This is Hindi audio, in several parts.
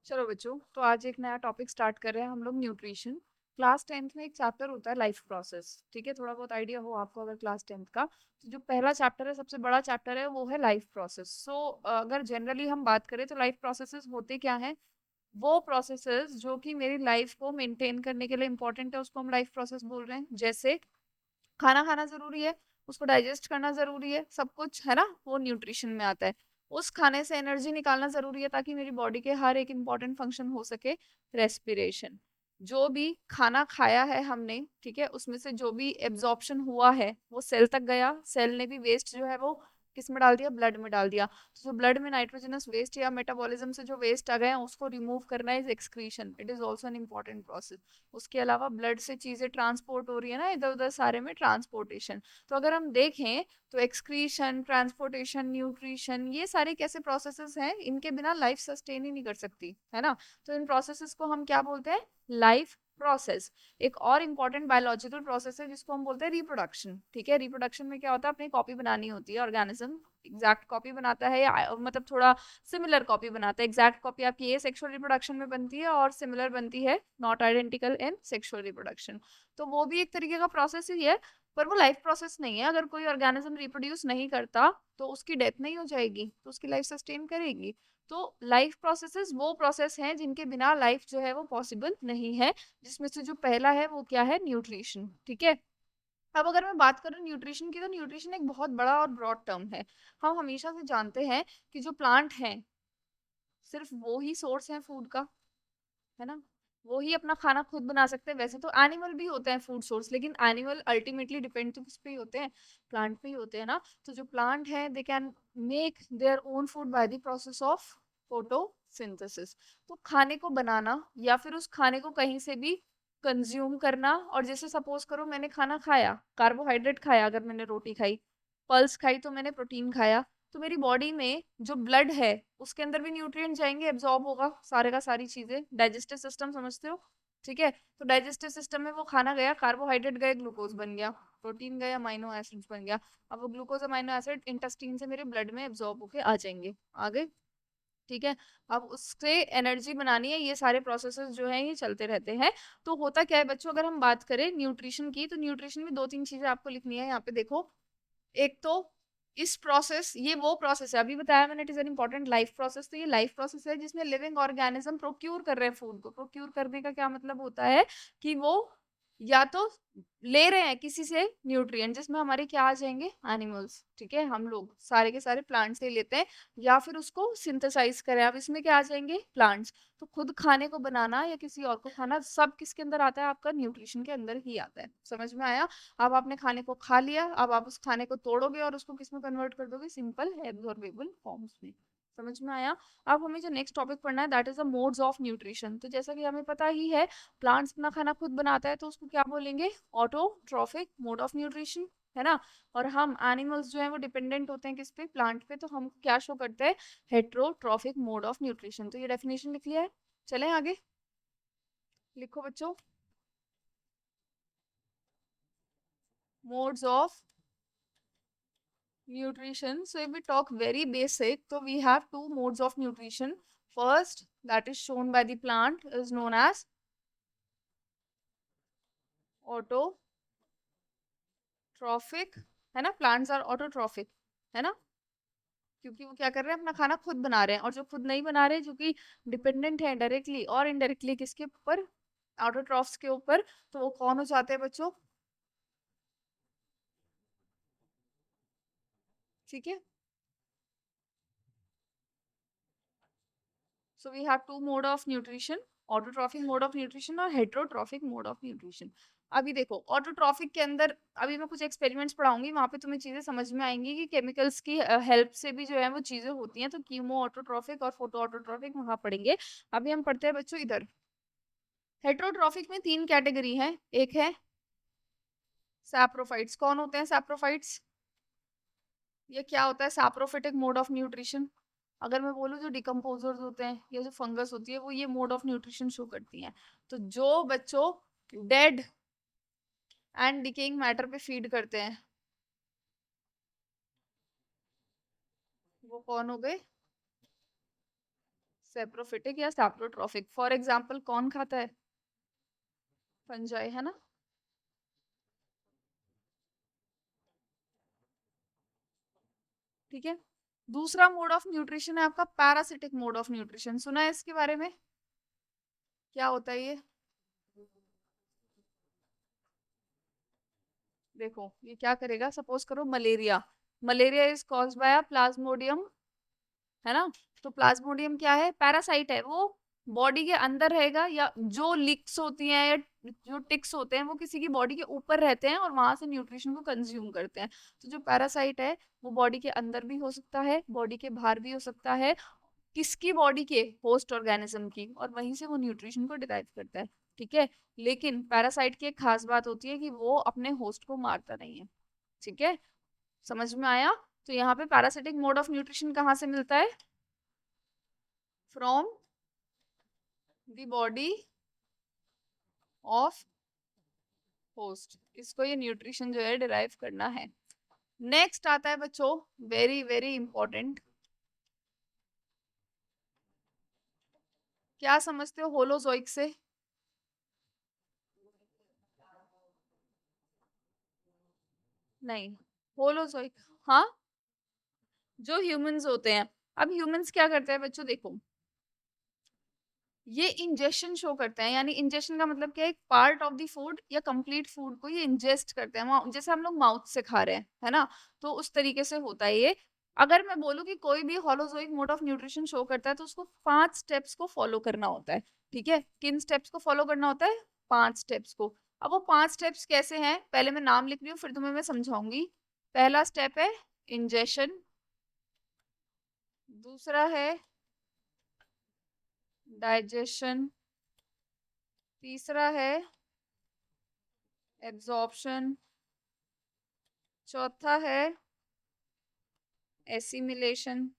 चलो बच्चों, तो आज एक नया टॉपिक स्टार्ट कर रहे हैं हम लोग, न्यूट्रिशन। क्लास 10th में एक चैप्टर होता है लाइफ प्रोसेस। ठीक है, थोड़ा बहुत आइडिया हो आपको अगर क्लास 10th का, तो जो पहला चैप्टर है, सबसे बड़ा चैप्टर है, वो है लाइफ प्रोसेस। सो अगर जनरली हम बात करें तो लाइफ प्रोसेसेस होते क्या हैं? वो प्रोसेसेस जो कि मेरी लाइफ को मेंटेन करने के लिए इंपॉर्टेंट है, उसको हम लाइफ प्रोसेस बोल रहे हैं। जैसे खाना खाना जरूरी है, उसको डाइजेस्ट करना जरूरी है, सब कुछ है ना, वो न्यूट्रिशन में आता है। उस खाने से एनर्जी निकालना जरूरी है ताकि मेरी बॉडी के हर एक इंपॉर्टेंट फंक्शन हो सके। रेस्पिरेशन, जो भी खाना खाया है हमने, ठीक है, उसमें से जो भी एब्जॉर्प्शन हुआ है वो सेल तक गया, सेल ने भी वेस्ट जो है वो किस में डाल दिया? ब्लड में डाल दिया। तो जो ब्लड में नाइट्रोजनस वेस्ट या मेटाबॉलिज्म से जो वेस्ट आ गए हैं उसको रिमूव करना is excretion. It is also an important process. उसके अलावा ब्लड से चीजें ट्रांसपोर्ट हो रही है ना इधर उधर सारे में, ट्रांसपोर्टेशन। तो अगर हम देखें तो एक्सक्रीशन, ट्रांसपोर्टेशन, न्यूट्रिशन, ये सारे कैसे प्रोसेसेस हैं, इनके बिना लाइफ सस्टेन ही नहीं कर सकती, है ना। तो इन प्रोसेसेस को हम क्या बोलते हैं? Life process. एक और इम्पॉर्टेंट बायोलॉजिकल प्रोसेस है जिसको हम बोलते हैं रिप्रोडक्शन। ठीक है, रिप्रोडक्शन में क्या होता है? अपनी कॉपी बनानी होती है, ऑर्गेनिज्म एग्जैक्ट कॉपी बनाता है, या मतलब थोड़ा सिमिलर कॉपी बनाता है। एग्जैक्ट कॉपी आपकी ये सेक्सुअल रिप्रोडक्शन में बनती है और सिमिलर बनती है not identical in sexual reproduction. तो वो भी एक तरीके का प्रोसेस ही है, पर वो लाइफ प्रोसेस नहीं है। अगर कोई ऑर्गेनिज्म रिप्रोड्यूस नहीं करता तो उसकी डेथ नहीं हो जाएगी, तो उसकी लाइफ सस्टेन करेगी। तो लाइफ प्रोसेसेस वो प्रोसेस हैं जिनके बिना लाइफ जो है वो पॉसिबल नहीं है, जिसमें से जो पहला है वो क्या है? न्यूट्रिशन। ठीक है, अब अगर मैं बात करूं न्यूट्रिशन की, तो न्यूट्रिशन एक बहुत बड़ा और ब्रॉड टर्म है। हम हमेशा से जानते हैं कि जो प्लांट हैं सिर्फ वो ही सोर्स है फूड का, है ना। वो ही अपना खाना खुद बना सकते हैं। वैसे तो एनिमल भी होते हैं फूड सोर्स, लेकिन एनिमल अल्टीमेटली डिपेंड तो किस पे ही होते हैं? प्लांट पे ही होते हैं ना। तो जो प्लांट है they can make their own food by the process of photosynthesis. तो खाने को बनाना या फिर उस खाने को कहीं से भी कंज्यूम करना, और जैसे सपोज करो मैंने खाना खाया, कार्बोहाइड्रेट खाया, अगर मैंने रोटी खाई, पल्स खाई, तो मैंने प्रोटीन खाया, तो मेरी बॉडी में जो ब्लड है उसके अंदर भी न्यूट्रिएंट जाएंगे, एब्जॉर्ब होगा सारे का सारी चीजें। डाइजेस्टिव सिस्टम समझते हो? ठीक है, तो डाइजेस्टिव सिस्टम में वो खाना गया, कार्बोहाइड्रेट गए, ग्लूकोज बन गया, प्रोटीन गए, अमाइनो एसिड्स बन गया। अब वो ग्लूकोज अमाइनो एसिड इंटेस्टाइन से मेरे ब्लड में एब्जॉर्ब होके आ जाएंगे, आगे। ठीक है, अब उससे एनर्जी बनानी है, ये सारे प्रोसेसेस जो है ये चलते रहते हैं। तो होता क्या है बच्चों, अगर हम बात करें न्यूट्रिशन की, तो न्यूट्रिशन में दो तीन चीजें आपको लिखनी है यहाँ पे, देखो। एक तो इस प्रोसेस, ये वो प्रोसेस है, अभी बताया मैंने, it is an important life process. तो ये लाइफ प्रोसेस है जिसमें लिविंग ऑर्गेनिज्म प्रोक्यूर कर रहे हैं फूड को। प्रोक्यूर करने का क्या मतलब होता है? कि वो या तो ले रहे हैं किसी से न्यूट्रिएंट, जिसमें हमारे क्या आ जाएंगे? एनिमल्स। ठीक है, हम लोग सारे के सारे प्लांट से लेते हैं, या फिर उसको सिंथेसाइज करें, अब इसमें क्या आ जाएंगे? प्लांट्स। तो खुद खाने को बनाना या किसी और को खाना, सब किसके अंदर आता है? आपका न्यूट्रिशन के अंदर ही आता है। समझ में आया? अब आपने खाने को खा लिया, अब आप उस खाने को तोड़ोगे और उसको किस में कन्वर्ट कर दोगे? सिंपल एब्जॉर्बेबल फॉर्म्स में। समझ में आया? अब हमें जो नेक्स्ट टॉपिक पढ़ना है that is the modes of nutrition. तो जैसा कि हमें पता ही है, प्लांट्स अपना खाना खुद बनाता है, तो उसको क्या बोलेंगे? ऑटोट्रॉफिक मोड ऑफ न्यूट्रिशन, है ना। और हम एनिमल्स जो है वो डिपेंडेंट होते हैं किस पे? प्लांट पे। तो हम क्या शो करते हैं? Heterotrophic mode of nutrition. तो ये डेफिनेशन लिख लिया है, चलें आगे। लिखो बच्चों, modes of nutrition. So if we talk very basic, so we have two modes of nutrition. First, that is shown by the plant, is known as autotrophic, है ना। plants are autotrophic, है ना, क्योंकि वो क्या कर रहे हैं? अपना खाना खुद बना रहे हैं। और जो खुद नहीं बना रहे, जो कि डिपेंडेंट है डायरेक्टली और इनडायरेक्टली किसके ऊपर? ऑटोट्रॉफ्स के ऊपर। तो वो कौन हो जाते हैं बच्चों? ठीक है, so we have two mode of nutrition, autotrophic mode of nutrition और हेट्रोट्रॉफिक मोड ऑफ न्यूट्रिशन। अभी देखो, ऑटोट्रॉफिक के अंदर अभी मैं कुछ एक्सपेरिमेंट्स पढ़ाऊंगी, वहां पे तुम्हें चीजें समझ में आएंगी कि केमिकल्स की हेल्प से भी जो है वो चीजें होती हैं। तो कीमो ऑटोट्रॉफिक और फोटो ऑटोट्रॉफिक वहां पढ़ेंगे। अभी हम पढ़ते हैं बच्चों इधर। हेट्रोट्रॉफिक में तीन कैटेगरी है। एक है सैप्रोफाइट्स। कौन होते हैं सैप्रोफाइट्स? ये क्या होता है? Saprophytic mode of nutrition. अगर मैं बोलूँ जो डिकम्पोजर्स होते हैं या जो फंगस होती है, वो ये मोड ऑफ न्यूट्रिशन शो करती हैं। तो जो बच्चों डेड एंड डिकेइंग मैटर पे फीड करते हैं, वो कौन हो गए? सेप्रोफिटिक या सैप्रोट्रॉफिक। फॉर एग्जाम्पल कौन खाता है? फंजाई, है ना। ठीक है। दूसरा मोड ऑफ न्यूट्रिशन है आपका पैरासिटिक मोड ऑफ न्यूट्रिशन। सुना है इसके बारे में? क्या होता है ये? देखो ये क्या करेगा, सपोज करो malaria. Malaria is caused by Plasmodium, है ना। तो प्लाज्मोडियम क्या है? पैरासाइट है। वो बॉडी के अंदर रहेगा, या जो लिक्स होती हैं या जो टिक्स होते हैं वो किसी की बॉडी के ऊपर रहते हैं और वहां से न्यूट्रिशन को कंज्यूम करते हैं। तो जो पैरासाइट है वो बॉडी के अंदर भी हो सकता है, बॉडी के बाहर भी हो सकता है। किसकी? बॉडी के होस्ट ऑर्गेनिज्म की, और वहीं से वो न्यूट्रिशन को डिराइव करता है। ठीक है। लेकिन पैरासाइट की एक खास बात होती है कि वो अपने होस्ट को मारता नहीं है। ठीक है, समझ में आया? तो यहाँ पे पैरासिटिक मोड ऑफ न्यूट्रिशन कहाँ से मिलता है? From the body of host. इसको ये न्यूट्रिशन जो है डिराइव करना है। नेक्स्ट आता है बच्चों, वेरी वेरी इंपॉर्टेंट। क्या समझते हो होलोजोइक से? नहीं, होलोजोइक, हाँ, जो ह्यूमंस होते हैं। अब ह्यूमंस क्या करते हैं बच्चों, देखो ये इंजेशन शो करते हैं। यानी इंजेशन का मतलब क्या है? एक पार्ट ऑफ द फूड या कंप्लीट फूड को ये इंजेस्ट करते हैं, जैसे हम लोग माउथ से खा रहे हैं, है ना। तो उस तरीके से होता है ये। अगर मैं बोलूँ कि कोई भी holozoic mode of nutrition show करता है तो उसको 5 स्टेप्स को फॉलो करना होता है। ठीक है, किन स्टेप्स को फॉलो करना होता है? 5 स्टेप्स को। अब वो 5 स्टेप्स कैसे हैं, पहले मैं नाम लिख रही हूँ फिर तुम्हें मैं समझाऊंगी। पहला स्टेप है इंजेशन, दूसरा है डाइजेशन, तीसरा है एब्जॉर्प्शन, चौथा है एसिमिलेशन,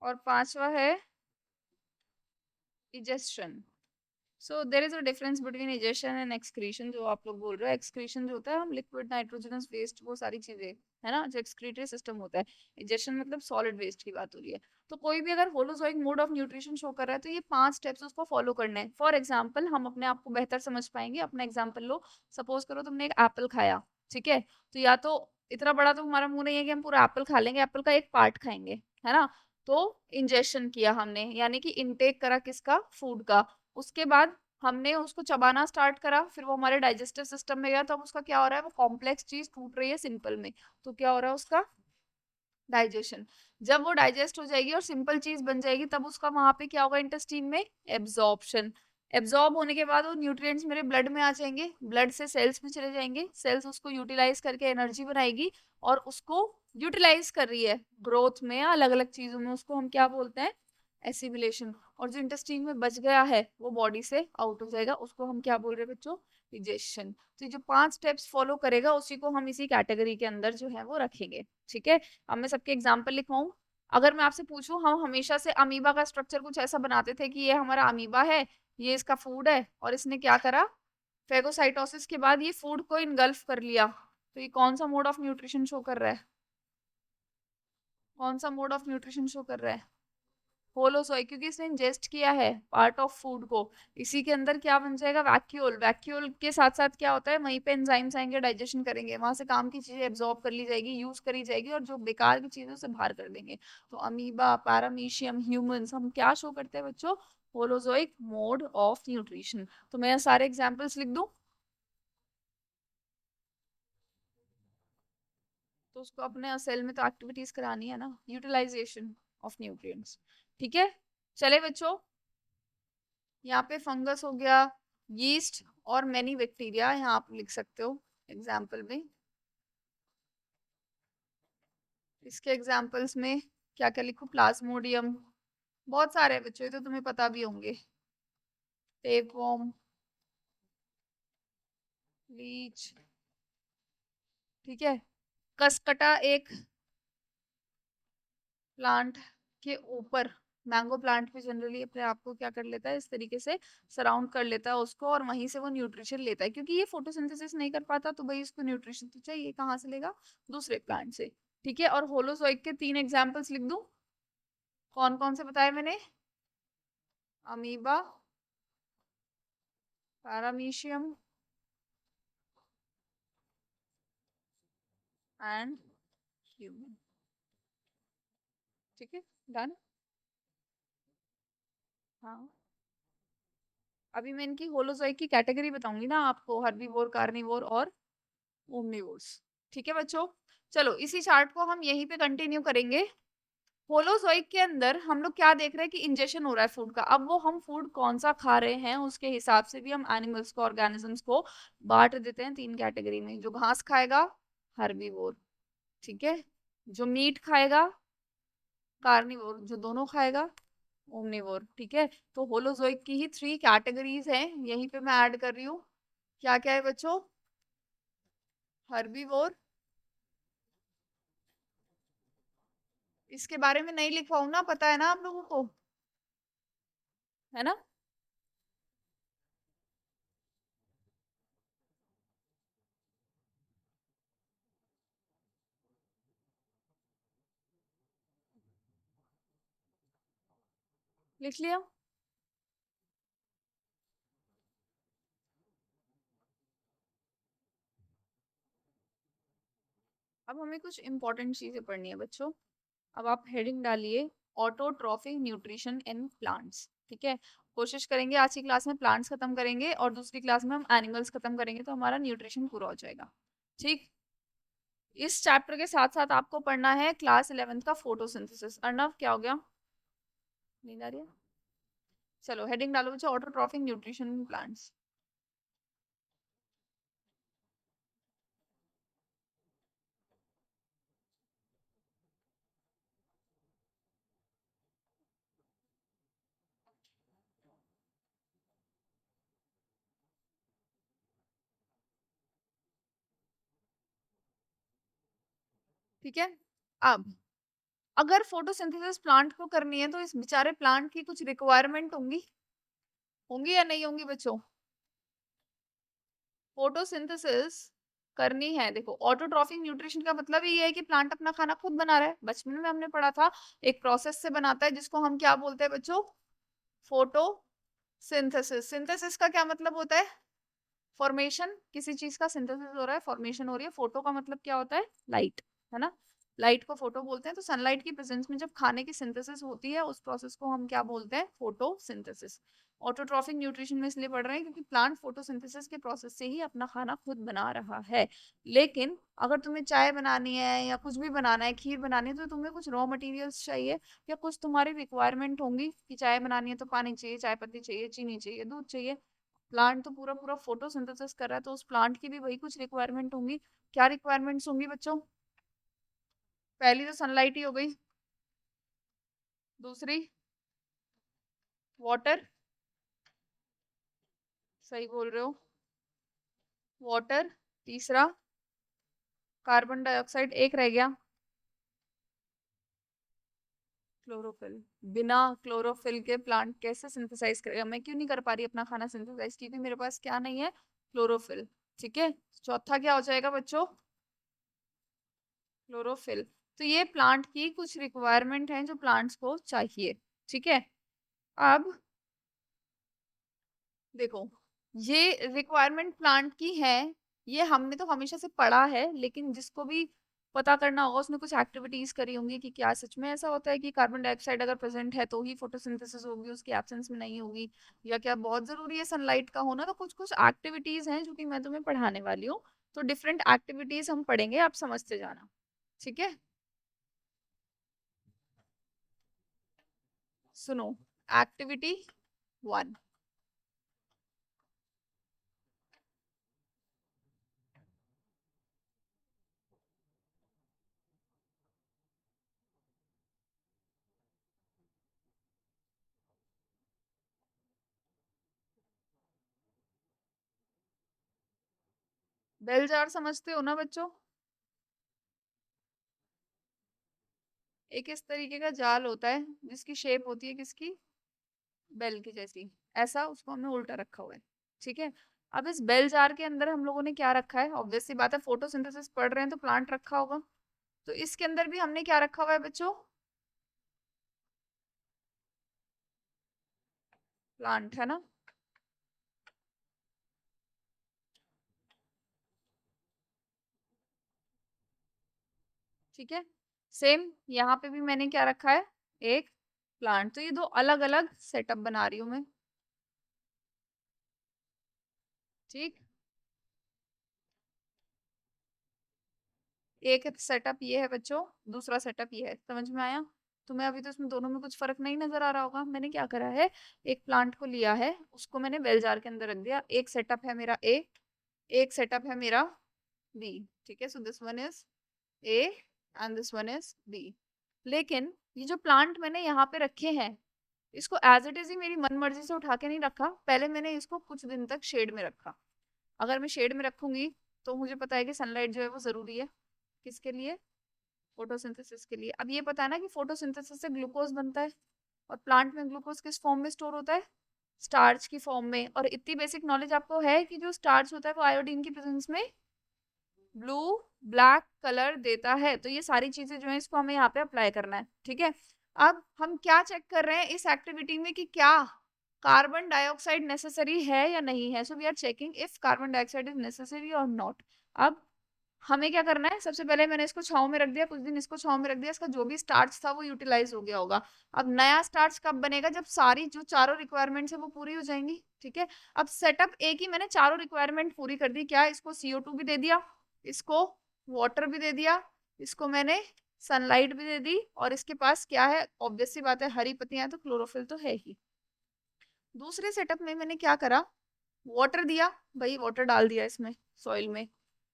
और पांचवा है egestion. So there is a difference between egestion and excretion. जो आप लोग बोल रहे हो एक्सक्रीशन जो होता है, हम लिक्विड नाइट्रोजनस वेस्ट वो सारी चीजें, है ना, जो एक्सक्रीटरी सिस्टम होता है। इजेशन मतलब सॉलिड वेस्ट की बात हो रही है। तो कोई भी अगर holozoic mode of nutrition show कर रहा है तो ये 5 स्टेप्स उसको फॉलो करने हैं। फॉर एग्जाम्पल हम अपने आप को बेहतर समझ पाएंगे, अपना एग्जाम्पल लो। सपोज करो तुमने एक एप्पल खाया, ठीक है। तो या तो इतना बड़ा तो हमारा मुंह नहीं है कि हम पूरा एप्पल खा लेंगे, एप्पल का एक पार्ट खाएंगे, है ना। तो इंजेशन किया हमने, यानी कि इनटेक करा किसका? फूड का। उसके बाद हमने उसको चबाना स्टार्ट करा, फिर वो हमारे डाइजेस्टिव सिस्टम में गया, तो अब उसका क्या हो रहा है? वो कॉम्प्लेक्स चीज टूट रही है सिंपल में। तो क्या हो रहा है उसका? डाइजेशन। जब वो डाइजेस्ट हो जाएगी और सिंपल चीज बन जाएगी तब उसका वहां पे क्या होगा? इंटेस्टीन में एब्जॉर्प्शन। एब्जॉर्ब होने के बाद वो न्यूट्रिएंट्स मेरे ब्लड में आ जाएंगे, ब्लड से सेल्स में चले जाएंगे, सेल्स उसको यूटिलाइज करके एनर्जी बनाएगी, और उसको यूटिलाइज कर रही है ग्रोथ में या अलग अलग चीजों में, उसको हम क्या बोलते हैं? एसिमिलेशन। और जो इंटेस्टीन में बच गया है वो बॉडी से आउट हो जाएगा, उसको हम क्या बोल रहे हैं बच्चों? डिजेशन। तो ये जो 5 स्टेप्स फॉलो करेगा उसी को हम इसी कैटेगरी के अंदर जो है वो रखेंगे। ठीक है। अब मैं सबके एग्जाम्पल लिखवाऊं। अगर मैं आपसे पूछूं, हम हमेशा से अमीबा का स्ट्रक्चर कुछ ऐसा बनाते थे कि ये हमारा अमीबा है, ये इसका फूड है, और इसने क्या करा? फेगोसाइटोसिस के बाद ये फूड को इनगल्फ कर लिया। तो ये कौन सा मोड ऑफ न्यूट्रिशन शो कर रहा है? कौन सा मोड ऑफ न्यूट्रिशन शो कर रहा है? होलोसोई, क्योंकि इसने इंजेस्ट किया है पार्ट ऑफ फूड को। इसी के अंदर क्या बन जाएगा? वैक्यूल। वैक्यूल के साथ साथ क्या होता है? वहीं पे एंजाइम्स आएंगे, डाइजेशन करेंगे, वहां से काम की चीजें एब्जॉर्ब कर ली जाएगी, यूज करी जाएगी, और जो बेकार की चीजें उसे बाहर कर देंगे। तो अमीबा, पैरामीशियम, ह्यूमंस, हम क्या शो करते हैं बच्चों? Holozoic mode of nutrition. तो मैं सारे एग्जाम्पल्स लिख दूं तो उसको अपने सेल में तो एक्टिविटीज करानी है ना, यूटिलाइजेशन ऑफ न्यूट्रिएंट्स। ठीक है, चले बच्चों। यहाँ पे फंगस हो गया, यीस्ट और मैनी बैक्टीरिया यहाँ आप लिख सकते हो एग्जाम्पल में। इसके एग्जाम्पल्स में क्या क्या लिखूं? प्लाज्मोडियम, बहुत सारे हैं बच्चों, ये तो तुम्हें पता भी होंगे। टेपवर्म, लीच, ठीक है। कसकटा एक प्लांट के ऊपर, मैंगो प्लांट भी जनरली अपने आप को क्या कर लेता है? इस तरीके से सराउंड कर लेता है उसको, और वहीं से वो न्यूट्रिशन लेता है, क्योंकि ये फोटोसिंथेसिस नहीं कर पाता तो भाई इसको न्यूट्रिशन तो चाहिए, कहाँ से लेगा? दूसरे प्लांट से। ठीक है, और होलोजोइक के 3 एग्जाम्पल्स लिख दूं। कौन कौन से बताए मैंने? Amoeba, paramecium and human. ठीक है, डन। हाँ, अभी मैं इनकी होलोजोइक की कैटेगरी बताऊंगी ना आपको, हर्बीवोर, कार्निवोर और ओमनिवोर्स। ठीक है बच्चों, चलो इसी चार्ट को हम यहीं पे कंटिन्यू करेंगे। होलोजोइक के अंदर हम लोग क्या देख रहे हैं कि इंजेक्शन हो रहा है फूड का। अब वो हम फूड कौन सा खा रहे हैं उसके हिसाब से भी हम एनिमल्स को, ऑर्गेनिजम्स को बांट देते हैं तीन कैटेगरी में। जो घास खाएगा हर्बीवोर, ठीक है, जो मीट खाएगा कार्निवोर, जो दोनों खाएगा ओमनिवोर। ठीक है, तो होलोजोइक की ही थ्री कैटेगरीज हैं, यहीं पे मैं ऐड कर रही हूँ। क्या क्या है बच्चों? हर्बीवोर, इसके बारे में नहीं लिखवाऊं ना, पता है ना आप लोगों को, है ना? लिख लिया? अब हमें कुछ इंपॉर्टेंट चीजें पढ़नी है बच्चों। अब आप हेडिंग डालिए, ऑटोट्रॉफिक न्यूट्रिशन इन प्लांट्स। ठीक है, कोशिश करेंगे आज की क्लास में प्लांट्स खत्म करेंगे और दूसरी क्लास में हम एनिमल्स खत्म करेंगे, तो हमारा न्यूट्रिशन पूरा हो जाएगा। ठीक, इस चैप्टर के साथ साथ आपको पढ़ना है क्लास 11th का फोटोसिंथेसिस। अर्णव क्या हो गया, नींद आ रही है? चलो हेडिंग डालो बच्चों, ऑटोट्रॉफिक न्यूट्रिशन इन प्लांट्स। ठीक है, अब अगर फोटोसिंथेसिस प्लांट को करनी है तो इस बेचारे प्लांट की कुछ रिक्वायरमेंट होंगी, होंगी या नहीं होंगी बच्चों? फोटोसिंथेसिस करनी है, देखो ऑटोट्रॉफिक न्यूट्रिशन का मतलब ही ये है कि प्लांट अपना खाना खुद बना रहा है। बचपन में हमने पढ़ा था, एक प्रोसेस से बनाता है जिसको हम क्या बोलते हैं बच्चों? फोटोसिंथेसिस। सिंथेसिस का क्या मतलब होता है? फॉर्मेशन, किसी चीज का सिंथेसिस हो रहा है, फॉर्मेशन हो रही है। फोटो का मतलब क्या होता है? लाइट, है ना? लाइट को फोटो बोलते हैं। तो सनलाइट की प्रेजेंस में जब खाने की सिंथेसिस होती है उस प्रोसेस को हम क्या बोलते हैं? फोटोसिंथेसिस। ऑटोट्रॉफिक न्यूट्रिशन में इसलिए पढ़ रहे हैं क्योंकि प्लांट फोटोसिंथेसिस के प्रोसेस से ही अपना खाना खुद बना रहा है। लेकिन अगर तुम्हें चाय बनानी है या कुछ भी बनाना है, खीर बनानी है, तो तुम्हें कुछ रॉ मटेरियल्स चाहिए या कुछ तुम्हारी रिक्वायरमेंट होंगी कि चाय बनानी है तो पानी चाहिए, चाय पत्ती चाहिए, चीनी चाहिए, दूध चाहिए। प्लांट तो पूरा पूरा फोटोसिंथेसिस कर रहा है, तो उस प्लांट की भी वही कुछ रिक्वायरमेंट होंगी। क्या रिक्वायरमेंट्स होंगी बच्चों? पहली तो सनलाइट ही हो गई, दूसरी वाटर, सही बोल रहे हो, वाटर। तीसरा कार्बन डाइऑक्साइड, एक रह गया क्लोरोफिल। बिना क्लोरोफिल के प्लांट कैसे सिंथेसाइज करेगा? मैं क्यों नहीं कर पा रही अपना खाना सिंथेसाइज? क्योंकि मेरे पास क्या नहीं है? क्लोरोफिल। ठीक है, चौथा क्या हो जाएगा बच्चों? क्लोरोफिल। तो ये प्लांट की कुछ रिक्वायरमेंट है जो प्लांट्स को चाहिए। ठीक है, अब देखो, ये रिक्वायरमेंट प्लांट की है, ये हमने तो हमेशा से पढ़ा है, लेकिन जिसको भी पता करना होगा उसने कुछ एक्टिविटीज करी होंगी कि क्या सच में ऐसा होता है कि कार्बन डाइऑक्साइड अगर प्रेजेंट है तो ही फोटोसिंथेसिस होगी, उसके एब्सेंस में नहीं होगी, या क्या बहुत जरूरी है सनलाइट का होना। तो कुछ कुछ एक्टिविटीज हैं जो कि मैं तुम्हें पढ़ाने वाली हूँ। तो डिफरेंट एक्टिविटीज हम पढ़ेंगे, आप समझते जाना। ठीक है, सुनो, एक्टिविटी 1। बेल जार समझते हो ना बच्चों? एक इस तरीके का जाल होता है जिसकी शेप होती है किसकी? बेल की जैसी। ऐसा उसको हमने उल्टा रखा हुआ है। ठीक है, अब इस बेल जार के अंदर हम लोगों ने क्या रखा है? ऑब्वियस सी बात है, फोटोसिंथेसिस पढ़ रहे हैं तो प्लांट रखा होगा। तो इसके अंदर भी हमने क्या रखा हुआ है बच्चों? प्लांट है ना। ठीक है, सेम यहाँ पे भी मैंने क्या रखा है, एक प्लांट। तो ये दो अलग अलग सेटअप बना रही हूँ मैं। ठीक, एक सेटअप ये है बच्चों, दूसरा सेटअप ये है, समझ में आया। तुम्हें अभी तो इसमें दोनों में कुछ फर्क नहीं नजर आ रहा होगा। मैंने क्या करा है, एक प्लांट को लिया है, उसको मैंने बेल जार के अंदर रख दिया। एक सेटअप है मेरा ए, एक सेटअप है मेरा बी। ठीक है, so this one is A and this one is B. लेकिन ये जो प्लांट मैंने यहाँ पे रखे हैं, इसको एज इट इज ही मेरी मन मर्जी से उठा के नहीं रखा। पहले मैंने इसको कुछ दिन तक शेड में रखा। अगर मैं शेड में रखूंगी तो मुझे पता है कि सनलाइट जो है वो जरूरी है, किसके लिए, फोटोसिंथेसिस के लिए। अब ये पता है ना कि फोटोसिंथेसिस से ग्लूकोज बनता है, और प्लांट में ग्लूकोज किस फॉर्म में स्टोर होता है, स्टार्च की फॉर्म में। और इतनी बेसिक नॉलेज आपको है कि जो स्टार्च होता है वो आयोडीन की प्रेजेंस में ब्लू ब्लैक कलर देता है। तो ये सारी चीजें जो है इसको हमें यहाँ पे अप्लाई करना है। ठीक है, अब हम क्या चेक कर रहे हैं इस एक्टिविटी में कि क्या कार्बन डाइऑक्साइड नेसेसरी है या नहीं है। So we are checking if carbon dioxide is necessary or not. अब हमें क्या करना है, सबसे पहले मैंने इसको छांव में रख दिया, कुछ दिन इसको छांव में रख दिया, इसका जो भी स्टार्च था वो यूटिलाइज हो गया होगा। अब नया स्टार्च कब बनेगा, जब सारी जो चारों रिक्वायरमेंट्स है वो पूरी हो जाएंगी। ठीक है, अब सेटअप ए की मैंने चारों रिक्वायरमेंट पूरी कर दी। क्या, इसको CO2 भी दे दिया, इसको वाटर भी दे दिया, इसको मैंने सनलाइट भी दे दी, और इसके पास क्या है, ऑब्वियस सी बात है हरी पत्तियां हैं तो क्लोरोफिल तो है ही। दूसरे सेटअप में मैंने क्या करा, वाटर दिया, भाई वाटर डाल दिया इसमें सॉइल में।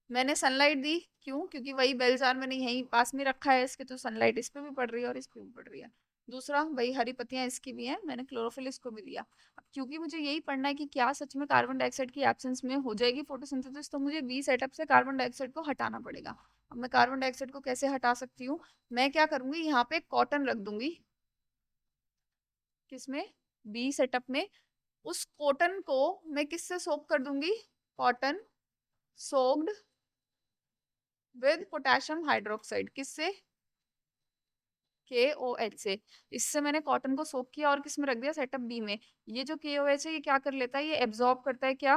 मैंने सनलाइट दी, क्यों, क्योंकि वही बेल जार मैंने यहीं पास में रखा है इसके, तो सनलाइट इस पे भी पड़ रही है और इस पे भी पड़ रही है। दूसरा, भाई हरी पत्तियां इसकी भी हैं, मैंने क्लोरोफिल इसको भी दिया। अब क्योंकि मुझे यही पढ़ना है कि क्या सच में कार्बन डाइऑक्साइड की एब्सेंस में हो जाएगी फोटोसिंथेसिस, तो मुझे बी सेटअप से कार्बन डाइऑक्साइड को हटाना पड़ेगा। अब मैं कार्बन डाइऑक्साइड को कैसे हटा सकती हूँ, मैं क्या करूंगी, यहाँ पे कॉटन रख दूंगी, किसमें, बी सेटअप में। उस कॉटन को मैं किससे सोक कर दूंगी, cotton soaked with potassium hydroxide, किससे, KOH से। इससे मैंने कॉटन को सोक किया और किस में रख दिया, सेटअप बी में। ये जो KOH है ये क्या कर लेता है, ये एब्जॉर्ब करता है क्या,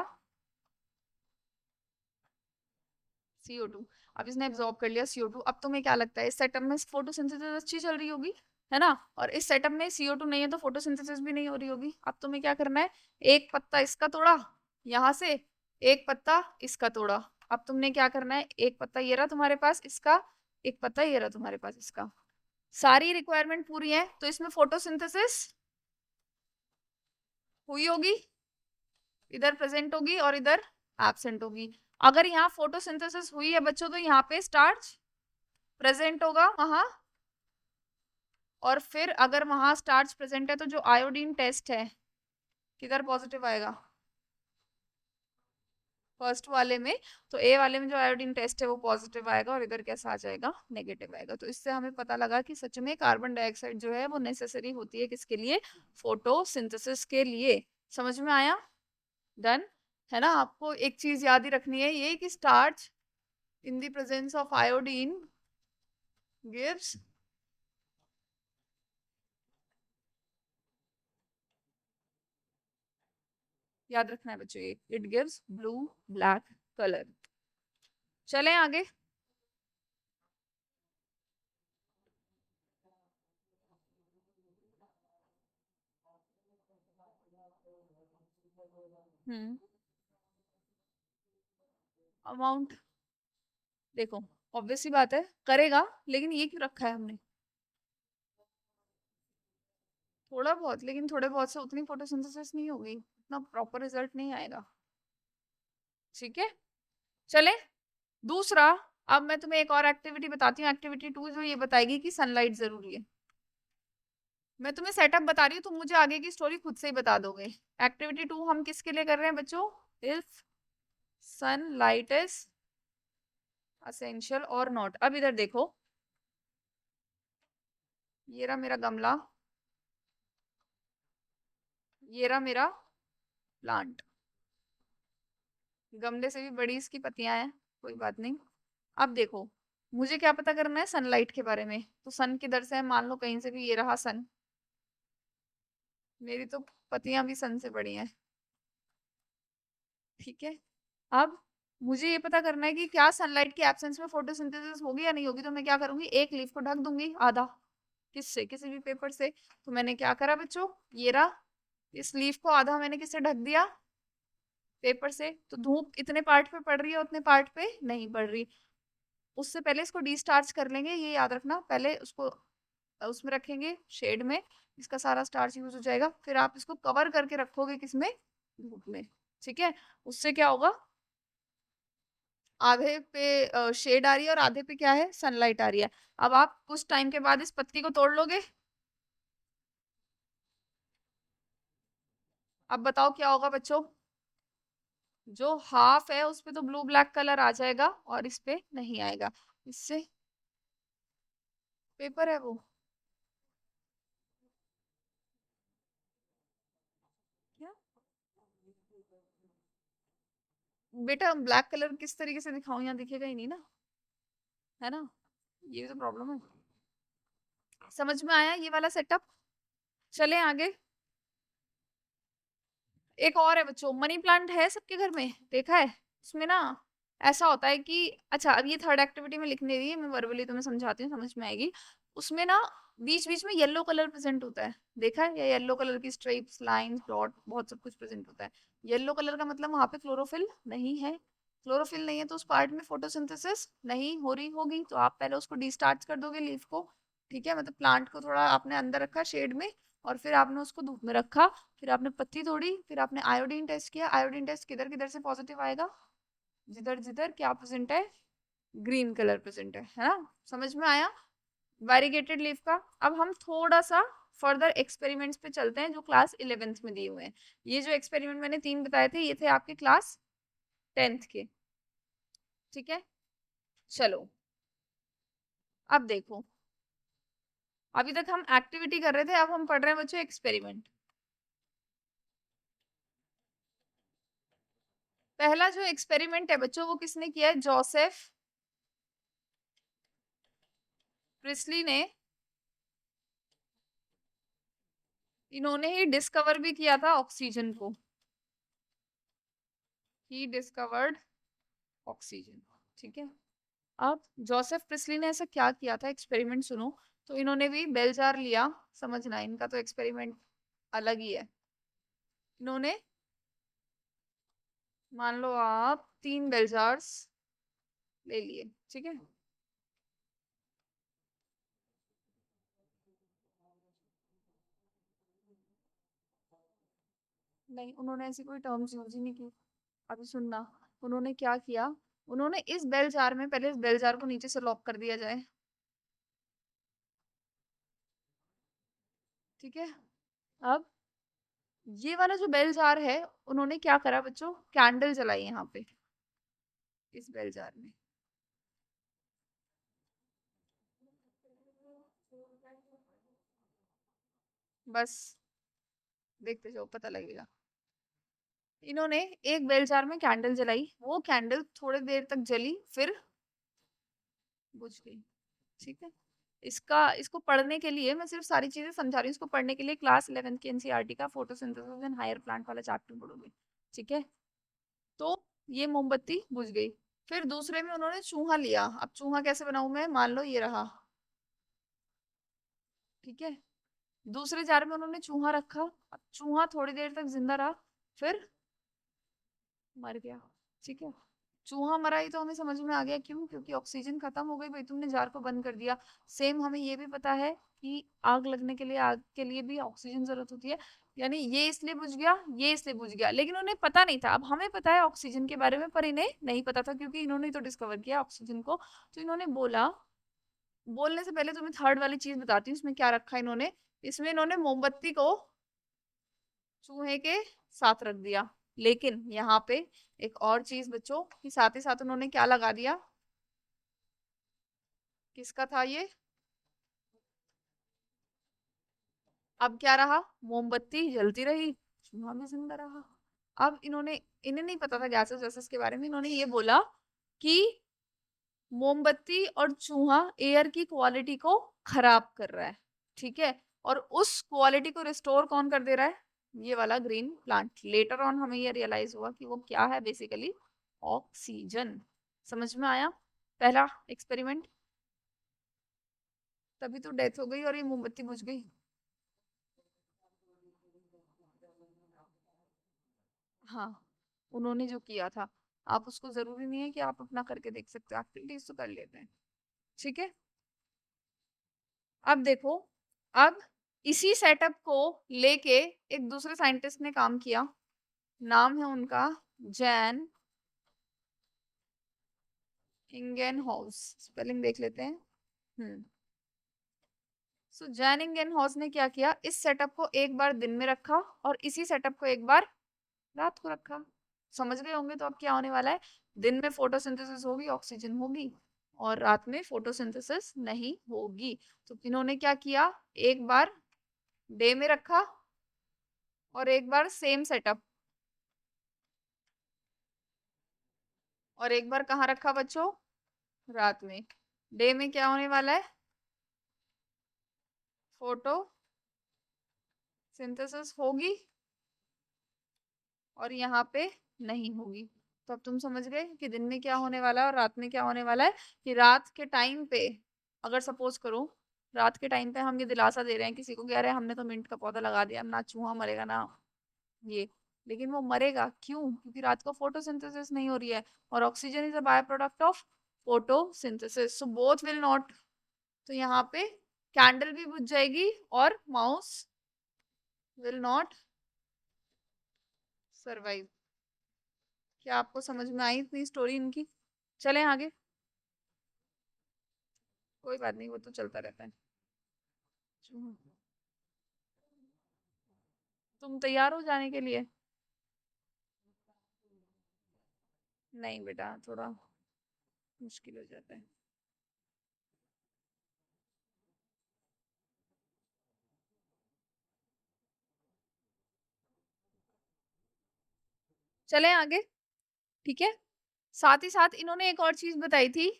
CO2। अब इसने एब्जॉर्ब कर लिया CO2। अब तुम्हें क्या लगता है इस सेटअप में फोटोसिंथेसिस अच्छी चल रही होगी, है ना। और इस सेटअप में CO2 नहीं है तो फोटोसिंथेसिस भी नहीं हो रही होगी। अब तुम्हें क्या करना है, एक पत्ता इसका तोड़ा यहाँ से, एक पत्ता इसका तोड़ा। अब तुमने क्या करना है, एक पत्ता ये रहा तुम्हारे पास इसका, एक पत्ता ये रहा तुम्हारे पास इसका। सारी रिक्वायरमेंट पूरी है तो इसमें फोटोसिंथेसिस हुई होगी, इधर प्रेजेंट होगी और इधर एब्सेंट होगी। अगर यहाँ फोटोसिंथेसिस हुई है बच्चों तो यहाँ पे स्टार्च प्रेजेंट होगा वहां, और फिर अगर वहां स्टार्च प्रेजेंट है तो जो आयोडीन टेस्ट है किधर पॉजिटिव आएगा, फर्स्ट वाले में। तो ए वाले में जो आयोडीन टेस्ट है वो पॉजिटिव आएगा, और इधर कैसा आ जाएगा, नेगेटिव आएगा। तो इससे हमें पता लगा कि सच में कार्बन डाइऑक्साइड जो है वो नेसेसरी होती है किसके लिए, फोटोसिंथेसिस के लिए। समझ में आया, डन है ना। आपको एक चीज याद ही रखनी है ये कि starch in the presence of iodine gives, याद रखना है बच्चों ये, it gives blue black colour. चलें आगे। हम्म, अमाउंट देखो, ऑब्वियस सी बात है करेगा, लेकिन ये क्यों रखा है हमने, थोड़ा बहुत, लेकिन थोड़े बहुत से उतनी फोटोसिंथेसिस नहीं होगी, उतना प्रॉपर रिजल्ट नहीं आएगा। ठीक है, चले दूसरा। अब मैं तुम्हें एक और एक्टिविटी बताती हूँ, एक्टिविटी 2 जो ये बताएगी कि सनलाइट जरूरी है। मैं तुम्हें सेटअप बता रही हूँ, तुम मुझे आगे की स्टोरी खुद से ही बता दोगे। एक्टिविटी 2 हम किसके लिए कर रहे हैं बच्चों, इफ सनलाइट इज असेंशियल और नॉट। अब इधर देखो, ये रहा मेरा गमला, ये रहा मेरा प्लांट। गमले से भी बड़ी इसकी पत्तियां हैं, कोई बात नहीं। अब देखो, मुझे क्या पता करना है सनलाइट के बारे में, तो सन किधर से है, मान लो कहीं से भी, ये रहा सन, मेरी तो पतियां भी सन से बड़ी हैं। ठीक है। अब मुझे ये पता करना है कि क्या सनलाइट की एब्सेंस में फोटोसिंथेसिस होगी या नहीं होगी। तो मैं क्या करूंगी, एक लीफ को ढक दूंगी आधा, किससे, किसी भी पेपर से। तो मैंने क्या करा बच्चों, ये रहा, इस लीफ को आधा मैंने किससे ढक दिया, पेपर से। तो धूप इतने पार्ट पे पड़ रही है, उतने पार्ट पे नहीं पड़ रही। उससे पहले इसको डिस्टार्च कर लेंगे, ये याद रखना। पहले उसको उसमें रखेंगे शेड में, इसका सारा स्टार्च यूज हो जाएगा। फिर आप इसको कवर करके रखोगे किसमें, धूप में। ठीक है। उससे क्या होगा, आधे पे शेड आ रही है और आधे पे क्या है, सनलाइट आ रही है। अब आप कुछ टाइम के बाद इस पत्ती को तोड़ लोगे। अब बताओ क्या होगा बच्चों, जो हाफ है उस पे तो ब्लू ब्लैक कलर आ जाएगा और इस पे नहीं आएगा। इससे पेपर है वो, क्या बेटा, ब्लैक कलर किस तरीके से दिखाऊं, यहाँ दिखेगा ही नहीं ना, है ना, ये तो प्रॉब्लम है। समझ में आया ये वाला सेटअप। चले आगे। एक और है बच्चों, मनी प्लांट है सबके घर में, देखा है। उसमें ना ऐसा होता है कि, अच्छा अब ये थर्ड एक्टिविटी में लिखने दी है, मैं वर्बली तुम्हें समझाती हूँ, समझ में आएगी। उसमें ना बीच बीच में येलो कलर प्रेजेंट होता है, देखा है, या येलो कलर की स्ट्रिप्स, लाइंस, डॉट, बहुत सब कुछ प्रेजेंट होता है। येलो कलर का मतलब वहां पे क्लोरोफिल नहीं है। क्लोरोफिल नहीं है तो उस पार्ट में फोटोसिंथेसिस नहीं हो रही होगी। तो आप पहले उसको डिस्टार्च कर दोगे लीफ को। ठीक है, मतलब प्लांट को थोड़ा आपने अंदर रखा शेड में, और फिर आपने उसको धूप में रखा। फिर आपने पत्ती तोड़ी, फिर आपने आयोडीन टेस्ट किया। आयोडीन टेस्ट किधर किधर से पॉजिटिव आएगा, जिधर जिधर क्या प्रेजेंट है, ग्रीन कलर प्रेजेंट है ना। समझ में आया वेरीगेटेड लीफ का। अब हम थोड़ा सा फर्दर एक्सपेरिमेंट्स पे चलते हैं जो क्लास 11th में दिए हुए हैं। ये जो एक्सपेरिमेंट मैंने 3 बताए थे, ये थे आपके क्लास 10th के। ठीक है। चलो अब देखो, अभी तक हम एक्टिविटी कर रहे थे, अब हम पढ़ रहे हैं बच्चों एक्सपेरिमेंट। पहला जो एक्सपेरिमेंट है बच्चों, वो किसने किया है, जोसेफ प्रिस्ली ने। इन्होंने ही डिस्कवर भी किया था ऑक्सीजन को। He discovered oxygen. ठीक है। अब जोसेफ प्रिस्ली ने ऐसा क्या किया था, एक्सपेरिमेंट सुनो। तो इन्होंने भी बेल जार लिया, समझना इनका तो एक्सपेरिमेंट अलग ही है। इन्होंने, मान लो आप 3 बेल जार्स ले लिए। ठीक है। नहीं, उन्होंने ऐसी कोई टर्म्स यूज ही नहीं की। अभी सुनना, उन्होंने क्या किया, उन्होंने इस बेल जार में, पहले इस बेल जार को नीचे से लॉक कर दिया जाए। ठीक है। अब ये वाला जो बेल जार है, उन्होंने क्या करा बच्चों, कैंडल जलाई यहाँ पे इस बेल जार में। बस देखते जाओ, पता लगेगा। इन्होंने एक बेल जार में कैंडल जलाई, वो कैंडल थोड़ी देर तक जली, फिर बुझ गई। ठीक है। इसका, इसको पढ़ने के लिए मैं सिर्फ सारी चीजें समझा रही हूँ। इसको पढ़ने के लिए क्लास 11 की एनसीईआरटी का फोटोसिंथेसिस इन हायर प्लांट वाला चैप्टर पढ़ोगे। ठीक है। तो ये मोमबत्ती बुझ गई। फिर दूसरे में उन्होंने चूहा लिया। अब चूहा कैसे बनाऊं मैं, मान लो ये रहा। ठीक है। दूसरे जार में उन्होंने चूहा रखा। अब चूहा थोड़ी देर तक जिंदा रहा, फिर मर गया। ठीक है। चूहा मरा, ही तो हमें समझ में आ गया क्यों, क्योंकि ऑक्सीजन खत्म हो गई भाई, तुमने जार को बंद कर दिया। सेम हमें ये भी पता है कि आग लगने के लिए, आग के लिए भी ऑक्सीजन जरूरत होती है। यानी ये इसलिए बुझ गया, ये इसलिए बुझ गया, लेकिन उन्हें पता नहीं था। अब हमें पता है ऑक्सीजन के बारे में, पर इन्हें नहीं पता था, क्योंकि इन्होंने तो डिस्कवर किया ऑक्सीजन को। तो इन्होंने बोला, बोलने से पहले तुम्हें थर्ड वाली चीज बताती हूँ इसमें क्या रखा इन्होंने। इसमें इन्होंने मोमबत्ती को चूहे के साथ रख दिया। लेकिन यहाँ पे एक और चीज बच्चों, कि साथ ही साथ उन्होंने क्या लगा दिया, किसका था ये, अब क्या रहा, मोमबत्ती जलती रही, चूहा भी जिंदा रहा। अब इन्होंने, इन्हें नहीं पता था गैसेस वैसेस के बारे में, इन्होंने ये बोला कि मोमबत्ती और चूहा एयर की क्वालिटी को खराब कर रहा है। ठीक है। और उस क्वालिटी को रिस्टोर कौन कर दे रहा है? ये वाला ग्रीन प्लांट। लेटर ऑन हमें ये रियलाइज हुआ कि वो क्या है, बेसिकली ऑक्सीजन। समझ में आया पहला एक्सपेरिमेंट? तभी तो डेथ हो गई और ये मोमबत्ती बुझ गई। हाँ, उन्होंने जो किया था, आप उसको जरूरी नहीं है कि आप अपना करके देख सकते हो, एक्टिविटीज तो कर लेते हैं। ठीक है, अब देखो, अब इसी सेटअप को लेके एक दूसरे साइंटिस्ट ने काम किया, नाम है उनका जैन इंगेनहाउस। स्पेलिंग देख लेते हैं। सो जैन इंगेनहाउस ने क्या किया, इस सेटअप को एक बार दिन में रखा और इसी सेटअप को एक बार रात को रखा। समझ गए होंगे तो अब क्या होने वाला है, दिन में फोटोसिंथेसिस होगी, ऑक्सीजन होगी, और रात में फोटोसिंथेसिस नहीं होगी। तो इन्होंने क्या किया, एक बार डे में रखा और एक बार सेम सेटअप, और एक बार कहाँ रखा बच्चों, रात में। डे में क्या होने वाला है, फोटो सिंथेसिस होगी और यहाँ पे नहीं होगी। तो अब तुम समझ गए कि दिन में क्या होने वाला है और रात में क्या होने वाला है। कि रात के टाइम पे, अगर सपोज करो रात के टाइम पे हम ये दिलासा दे रहे हैं किसी को कि अरे हमने तो मिंट का पौधा लगा दिया, ना चूहा मरेगा ना ये, लेकिन वो मरेगा क्यों, क्योंकि रात को फोटोसिंथेसिस नहीं हो रही है, और oxygen is a by product of photosynthesis, so both will not. तो यहाँ पे कैंडल भी बुझ जाएगी और माउस विल नॉट सर्वाइव। क्या आपको समझ में आई इतनी स्टोरी इनकी? चलें आगे। कोई बात नहीं, वो तो चलता रहता है। तुम तैयार हो जाने के लिए? नहीं बेटा, थोड़ा मुश्किल हो जाता है। चलें आगे, ठीक है। साथ ही साथ इन्होंने एक और चीज बताई थी,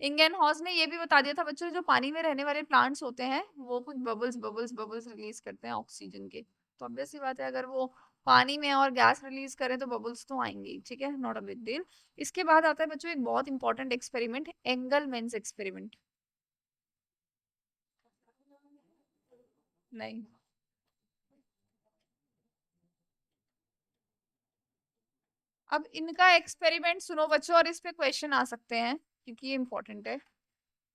इंगेन हॉस ने ये भी बता दिया था बच्चों, जो पानी में रहने वाले प्लांट्स होते हैं वो कुछ बबल्स बबल्स बबल्स रिलीज करते हैं ऑक्सीजन के। तो ऑब्वियस सी बात है, अगर वो पानी में और गैस रिलीज करें तो बबल्स तो आएंगे ही, ठीक है, नॉट अ बिग डील। इसके बाद आता है बच्चों एक बहुत इंपॉर्टेंट एक्सपेरिमेंट, एंगलमैन्स एक्सपेरिमेंट। नहीं, अब इनका एक्सपेरिमेंट सुनो बच्चों, और इस पे क्वेश्चन आ सकते हैं क्योंकि ये इंपॉर्टेंट है।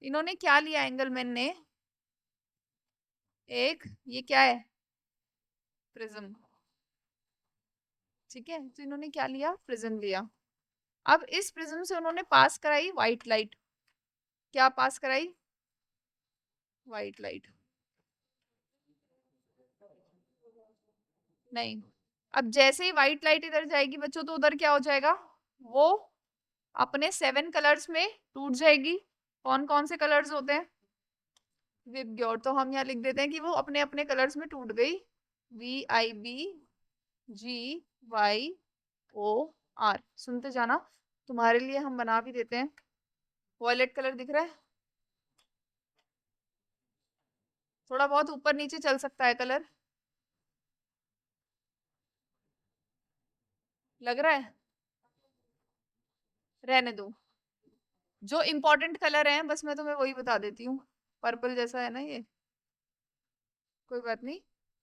इन्होंने क्या लिया, एंगलमैन ने एक, ये क्या है, प्रिज्म। ठीक है, तो इन्होंने क्या लिया, प्रिज्म लिया। अब इस प्रिज्म से उन्होंने पास कराई व्हाइट लाइट। क्या पास कराई, व्हाइट लाइट। नहीं, अब जैसे ही व्हाइट लाइट इधर जाएगी बच्चों, तो उधर क्या हो जाएगा, वो अपने 7 कलर्स में टूट जाएगी। कौन कौन से कलर्स होते हैं, विबग्योर, तो हम यहाँ लिख देते हैं कि वो अपने अपने कलर्स में टूट गई। VIBGYOR, सुनते जाना, तुम्हारे लिए हम बना भी देते हैं। वॉयलेट कलर दिख रहा है, थोड़ा बहुत ऊपर नीचे चल सकता है कलर, लग रहा है, रहने दो। जो इंपॉर्टेंट कलर है बस मैं तुम्हें वही बता देती हूँ, पर्पल जैसा है ना ये, कोई बात नहीं।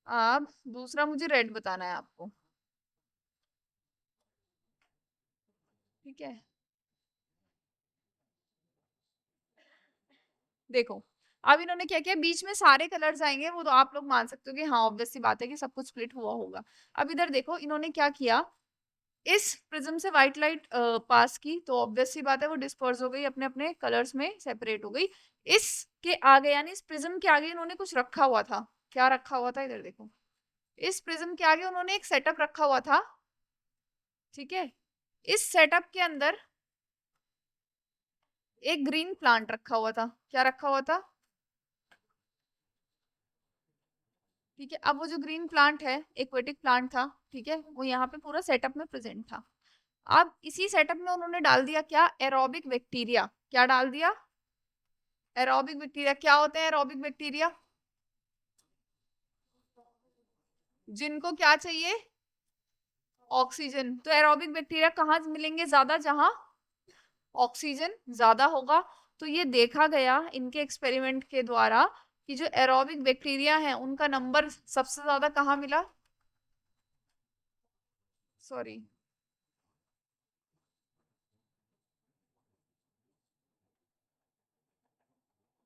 अब दूसरा मुझे रेड बताना है आपको, ठीक है। देखो, अब इन्होंने क्या किया, बीच में सारे कलर्स आएंगे, वो तो आप लोग मान सकते हो कि हाँ ऑब्वियस सी बात है कि सब कुछ स्प्लिट हुआ होगा। अब इधर देखो इन्होंने क्या किया, इस प्रिज्म से व्हाइट लाइट पास की, तो ऑब्वियस सी बात है वो डिस्पर्स हो गई, अपने अपने कलर्स में सेपरेट हो गई। इसके आगे यानी इस प्रिज्म के आगे इन्होंने कुछ रखा हुआ था। क्या रखा हुआ था, इधर देखो, इस प्रिज्म के आगे उन्होंने एक सेटअप रखा हुआ था, ठीक है। इस सेटअप के अंदर एक ग्रीन प्लांट रखा हुआ था। क्या रखा हुआ था, ठीक है। अब वो जो ग्रीन प्लांट है, एक्वेटिक प्लांट था, ठीक है, वो यहाँ पे पूरा सेटअप में प्रेजेंट था। अब इसी सेटअप में उन्होंने डाल दिया क्या, एरोबिक बैक्टीरिया। क्या डाल दिया, एरोबिक बैक्टीरिया। क्या होते हैं एरोबिक बैक्टीरिया, जिनको क्या चाहिए, ऑक्सीजन। तो एरोबिक बैक्टीरिया कहाँ मिलेंगे ज्यादा, जहां ऑक्सीजन ज्यादा होगा। तो ये देखा गया इनके एक्सपेरिमेंट के द्वारा कि जो एरोबिक बैक्टीरिया है उनका नंबर सबसे ज्यादा कहाँ मिला, सॉरी,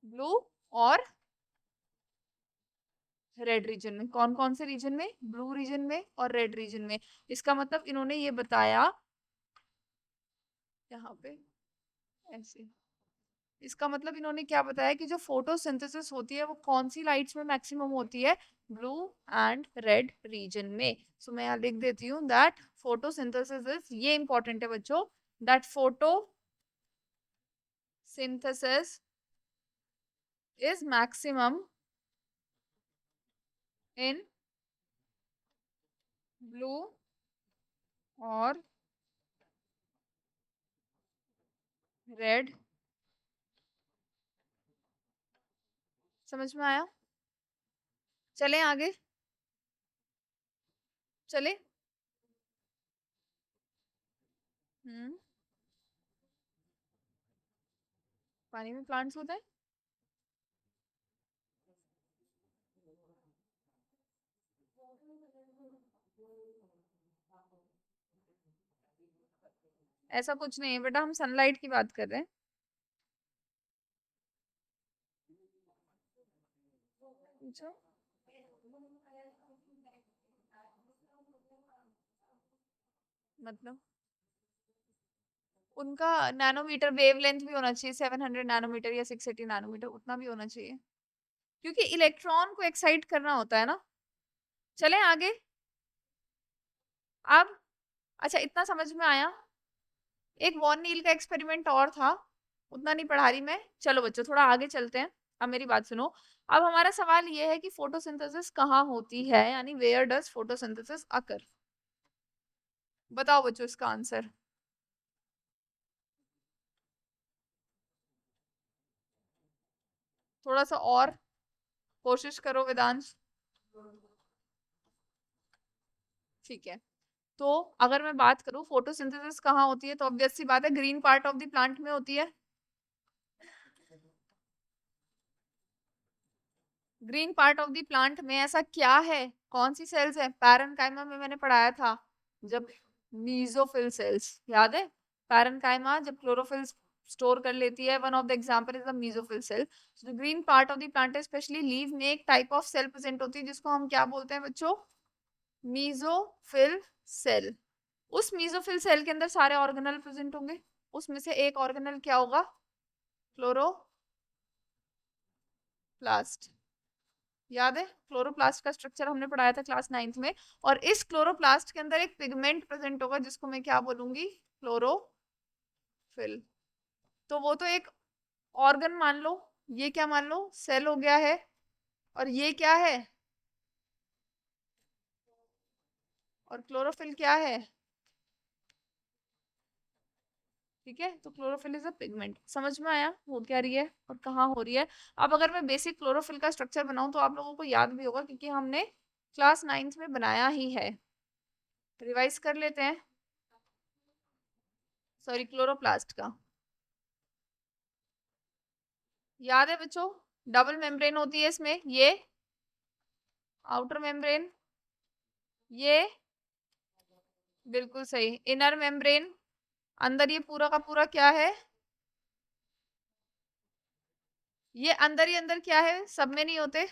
ब्लू और रेड रीजन में। कौन कौन से रीजन में, ब्लू रीजन में और रेड रीजन में। इसका मतलब इन्होंने ये बताया यहाँ पे ऐसे, इसका मतलब इन्होंने क्या बताया कि जो फोटोसिंथेसिस होती है वो कौन सी लाइट्स में मैक्सिमम होती है, ब्लू एंड रेड रीजन में। सो मैं यहाँ लिख देती हूँ दैट फोटोसिंथेसिस इज, ये इंपॉर्टेंट है बच्चों, that photosynthesis is maximum in blue और रेड। समझ में आया, चलें आगे, चले। हम्म, पानी में प्लांट्स होता है, ऐसा कुछ नहीं है बेटा, हम सनलाइट की बात कर रहे हैं। पूछो। मतलब उनका नैनोमीटर वेवलेंथ भी होना चाहिए, 700 नैनोमीटर या 680 नैनोमीटर, उतना भी होना चाहिए, क्योंकि इलेक्ट्रॉन को एक्साइट करना होता है ना। चलें आगे। अब अच्छा, इतना समझ में आया। एक वॉन नील का एक्सपेरिमेंट और था, उतना नहीं पढ़ा रही मैं। चलो बच्चों थोड़ा आगे चलते हैं। अब मेरी बात सुनो। अब हमारा सवाल ये है कि फोटोसिंथेसिस कहाँ होती है, यानी वेयर डज फोटोसिंथेसिस अकर। बताओ बच्चों इसका आंसर। थोड़ा सा और कोशिश करो वेदांश। ठीक है, तो अगर मैं बात करूं फोटोसिंथेसिस कहाँ होती है, तो ऑब्वियस सी बात है green part of the plant में होती है। Green part of the plant में ऐसा क्या है, कौन सी सेल्स है, पैरेन्काइमा में मैंने पढ़ाया था जब, मीजोफिल सेल्स याद है। पैरेन्काइमा जब क्लोरोफिल स्टोर कर लेती है, one of the example is the mesophyll cell. जो green part of the plant है, स्पेशली लीव में एक टाइप ऑफ सेल प्रेजेंट होती है जिसको हम क्या बोलते हैं बच्चों, मीजोफिल सेल। उस मीजोफिल सेल के अंदर सारे ऑर्गेनल प्रेजेंट होंगे, उसमें से एक ऑर्गेनल क्या होगा, क्लोरोप्लास्ट। याद है क्लोरोप्लास्ट का स्ट्रक्चर हमने पढ़ाया था क्लास 9th में। और इस क्लोरोप्लास्ट के अंदर एक पिगमेंट प्रेजेंट होगा जिसको मैं क्या बोलूंगी, क्लोरोफिल। तो वो तो एक ऑर्गन मान लो, ये क्या मान लो, सेल हो गया है। और ये क्या है, और क्लोरोफिल क्या है, ठीक है। तो क्लोरोफिल इज अ पिगमेंट, समझ में आया हो क्या रही है और कहाँ हो रही है। अब अगर मैं बेसिक क्लोरोफिल का स्ट्रक्चर बनाऊं तो आप लोगों को याद भी होगा क्योंकि हमने क्लास 9th में बनाया ही है। रिवाइज कर लेते हैं, सॉरी क्लोरोप्लास्ट का। याद है बच्चों, डबल मेम्ब्रेन होती है इसमें, ये आउटर मेम्ब्रेन, ये बिल्कुल सही इनर मेम्ब्रेन। अंदर ये पूरा का पूरा क्या है, ये अंदर ही अंदर क्या है, सब में नहीं होते।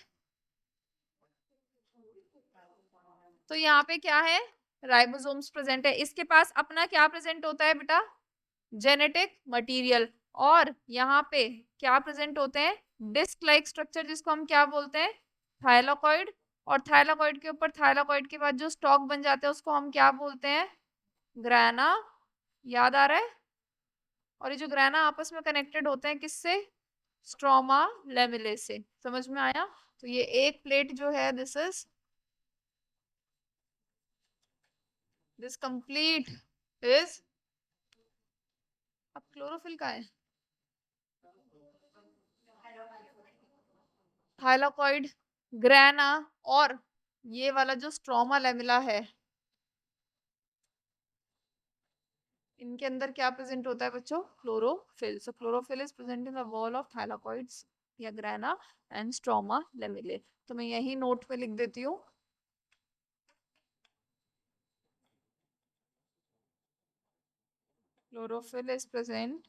तो यहाँ पे क्या है, राइबोसोम्स प्रेजेंट है, इसके पास अपना क्या प्रेजेंट होता है बेटा, जेनेटिक मटेरियल। और यहाँ पे क्या प्रेजेंट होते हैं, डिस्क लाइक स्ट्रक्चर जिसको हम क्या बोलते हैं, थाइलाकॉइड। और थाइलाकॉइड के ऊपर, थाइलाकॉइड के बाद जो स्टॉक बन जाते हैं उसको हम क्या बोलते हैं, ग्राना। याद आ रहा है। और ये जो ग्राना आपस में कनेक्टेड होते हैं किससे, स्ट्रोमा लेमिले से। समझ में आया। तो ये एक प्लेट जो है, दिस कंप्लीट इज, अब क्लोरोफिल का है, थाइलाकॉइड, ग्राना और ये वाला जो स्ट्रोमा लेमिला है, इनके अंदर क्या प्रेजेंट होता है बच्चों? Chlorophyll. So chlorophyll is present in the wall of thylakoids या ग्रेना एंड स्ट्रोमा लेमिले। तो मैं यही नोट पे लिख देती हूँ, क्लोरोफिल इज प्रेजेंट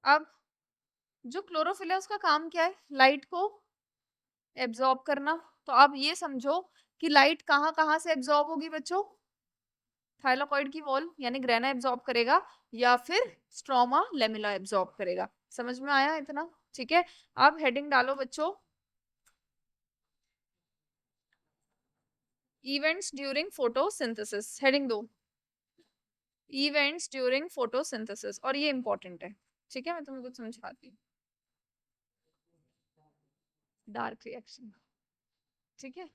अब जो क्लोरोफिल है उसका काम क्या है? लाइट को एब्जॉर्ब करना। तो अब ये समझो कि लाइट कहाँ कहाँ से एब्जॉर्ब होगी बच्चों? थाइलाकॉइड की वॉल यानी ग्रेना एब्जॉर्ब करेगा या फिर स्ट्रोमा लेमिला एब्जॉर्ब करेगा। समझ में आया इतना? ठीक है, अब हेडिंग डालो बच्चों, इवेंट्स ड्यूरिंग फोटोसिंथेसिस। हेडिंग दो, इवेंट्स ड्यूरिंग फोटोसिंथेसिस। और ये इंपॉर्टेंट है, ठीक है, मैं तुम्हें कुछ समझाती हूँ। डार्क रिएक्शन, ठीक है।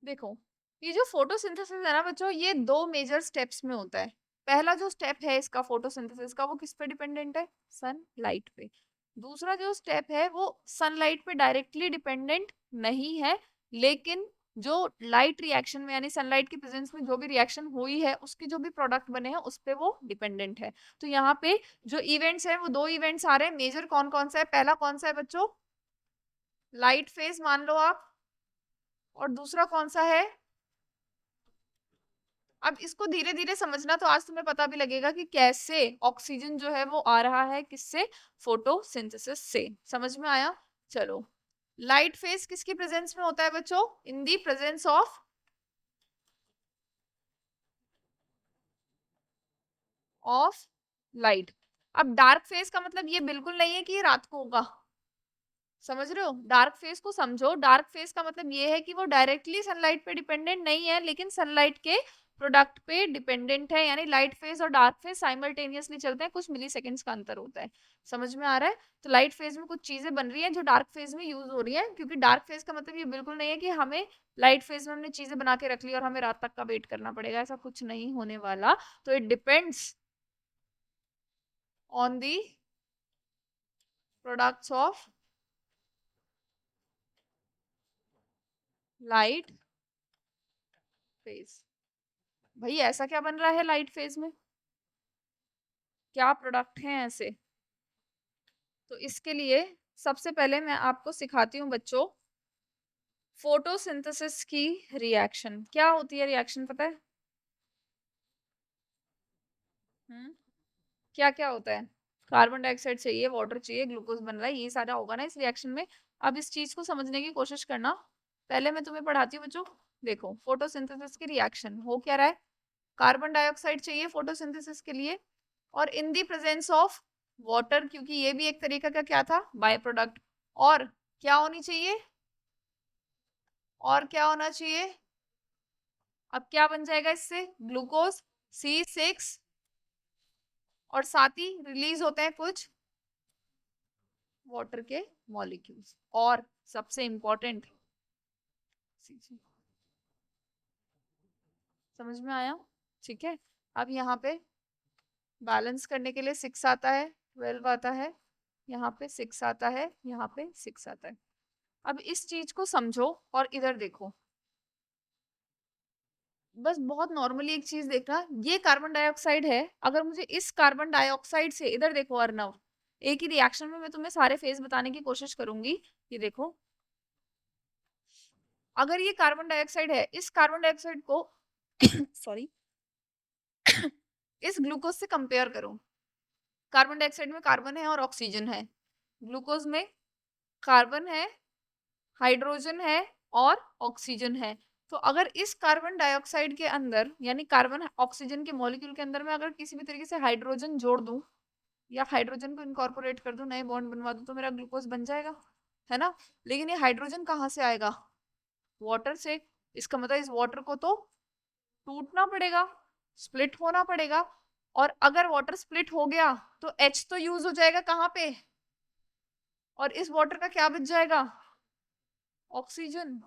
देखो, ये जो फोटोसिंथेसिस है ना बच्चों, ये दो मेजर स्टेप्स में होता है। पहला जो स्टेप है इसका फोटोसिंथेसिस का, वो किस पे डिपेंडेंट है? सनलाइट पे। दूसरा जो स्टेप है वो सनलाइट पे डायरेक्टली डिपेंडेंट नहीं है, लेकिन जो लाइट रिएक्शन में यानी सनलाइट की प्रेजेंस में जो भी रिएक्शन हुई है उसके जो भी प्रोडक्ट बने हैं उस पे वो डिपेंडेंट है। तो यहाँ पे जो इवेंट्स है वो दो इवेंट्स आ रहे हैं मेजर। कौन कौन सा है? पहला कौन सा है बच्चों? लाइट फेज मान लो आप। और दूसरा कौन सा है? अब इसको धीरे धीरे समझना तो आज तुम्हें पता भी लगेगा कि कैसे ऑक्सीजन जो है वो आ रहा है किससे? फोटोसिंथेसिस से। समझ में आया? चलो, लाइट फेज किसकी प्रेजेंस में होता है बच्चों? इन दी प्रेजेंस ऑफ लाइट। अब डार्क फेज का मतलब ये बिल्कुल नहीं है कि ये रात को होगा। समझ रहे हो? डार्क फेज को समझो। डार्क फेज का मतलब ये है कि वो डायरेक्टली सनलाइट पे डिपेंडेंट नहीं है लेकिन सनलाइट के प्रोडक्ट पे डिपेंडेंट है, यानी लाइट फेज और डार्क फेज साइमल्टेनियसली चलते हैं, कुछ मिली सेकेंड्स का अंतर होता है। समझ में आ रहा है? तो लाइट फेज में कुछ चीजें बन रही है जो डार्क फेज में यूज हो रही है, क्योंकि डार्क फेज का मतलब ये बिल्कुल नहीं है कि हमें लाइट फेज में हमने चीजें बना के रख ली और हमें रात तक का वेट करना पड़ेगा, ऐसा कुछ नहीं होने वाला। तो it depends on the products of light phase. भाई ऐसा क्या बन रहा है लाइट फेज में? क्या प्रोडक्ट हैं ऐसे? तो इसके लिए सबसे पहले मैं आपको सिखाती हूँ बच्चों फोटोसिंथेसिस की रिएक्शन। क्या होती है रिएक्शन, पता है? हम्म, क्या क्या होता है? कार्बन डाइऑक्साइड चाहिए, वाटर चाहिए, ग्लूकोज बन रहा है, ये सारा होगा ना इस रिएक्शन में। अब इस चीज को समझने की कोशिश करना। पहले मैं तुम्हें पढ़ाती हूँ बच्चों। देखो, फोटोसिंथेसिस की रिएक्शन हो क्या रहा है? कार्बन डाइऑक्साइड चाहिए फोटोसिंथेसिस के लिए, और इन दी प्रेजेंस ऑफ वाटर, क्योंकि ये भी एक तरीका का क्या था? By product. और क्या होनी चाहिए? और क्या होना चाहिए? अब क्या बन जाएगा इससे? Glucose C6। और साथ ही रिलीज होते हैं कुछ वाटर के मॉलिक्यूल्स। और सबसे इंपॉर्टेंट, समझ में आया? ठीक है, अब यहाँ पे बैलेंस करने के लिए 6 आता है, 12 आता है, यहाँ पे 6 आता है, यहाँ पे 6 आता है। अब इस चीज को समझो और इधर देखो। बस बहुत नॉर्मली एक चीज देखना, ये कार्बन डाइऑक्साइड है, अगर मुझे इस कार्बन डाइऑक्साइड से, इधर देखो अर्नव, एक ही रिएक्शन में मैं तुम्हें सारे फेज बताने की कोशिश करूंगी। ये देखो, अगर ये कार्बन डाइऑक्साइड है, इस कार्बन डाइऑक्साइड को सॉरी इस ग्लूकोज से कंपेयर करो। कार्बन डाइऑक्साइड में कार्बन है और ऑक्सीजन है, ग्लूकोज में कार्बन है, हाइड्रोजन है और ऑक्सीजन है। तो अगर इस कार्बन डाइऑक्साइड के अंदर यानी कार्बन ऑक्सीजन के मॉलिक्यूल के अंदर मैं अगर किसी भी तरीके से हाइड्रोजन जोड़ दूं या हाइड्रोजन को इनकॉर्पोरेट कर दूं, नए बॉन्ड बनवा दूं, तो मेरा ग्लूकोज बन जाएगा। है ना। लेकिन ये हाइड्रोजन कहाँ से आएगा, वाटर से। इसका मतलब इस वाटर को तो टूटना पड़ेगा, स्प्लिट होना पड़ेगा। और अगर वाटर स्प्लिट हो गया तो H तो यूज हो जाएगा कहाँ पे, और इस वाटर का क्या बच जाएगा, ऑक्सीजन।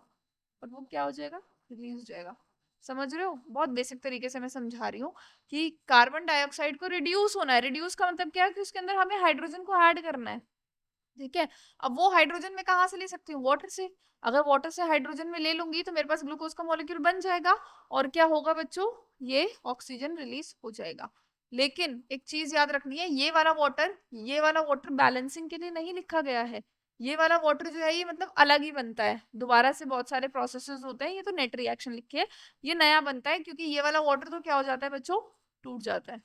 और वो क्या हो जाएगा, रिलीज हो जाएगा। समझ रहे हो, बहुत बेसिक तरीके से मैं समझा रही हूँ कि कार्बन डाइऑक्साइड को रिड्यूस होना है। रिड्यूस का मतलब क्या है कि उसके अंदर हमें हाइड्रोजन को ऐड करना है, ठीक है। अब वो हाइड्रोजन मैं कहाँ से ले सकती हूँ, वाटर से। अगर वाटर से हाइड्रोजन में ले लूंगी तो मेरे पास ग्लूकोज का मॉलिक्यूल बन जाएगा, और क्या होगा बच्चों, ये ऑक्सीजन रिलीज हो जाएगा। लेकिन एक चीज याद रखनी है, ये वाला वाटर बैलेंसिंग के लिए नहीं लिखा गया है। ये वाला वाटर जो है ये मतलब अलग ही बनता है, दोबारा से बहुत सारे प्रोसेसेस होते हैं, ये तो नेट रिएक्शन लिखे है, ये नया बनता है, क्योंकि ये वाला वाटर तो क्या हो जाता है बच्चों, टूट जाता है।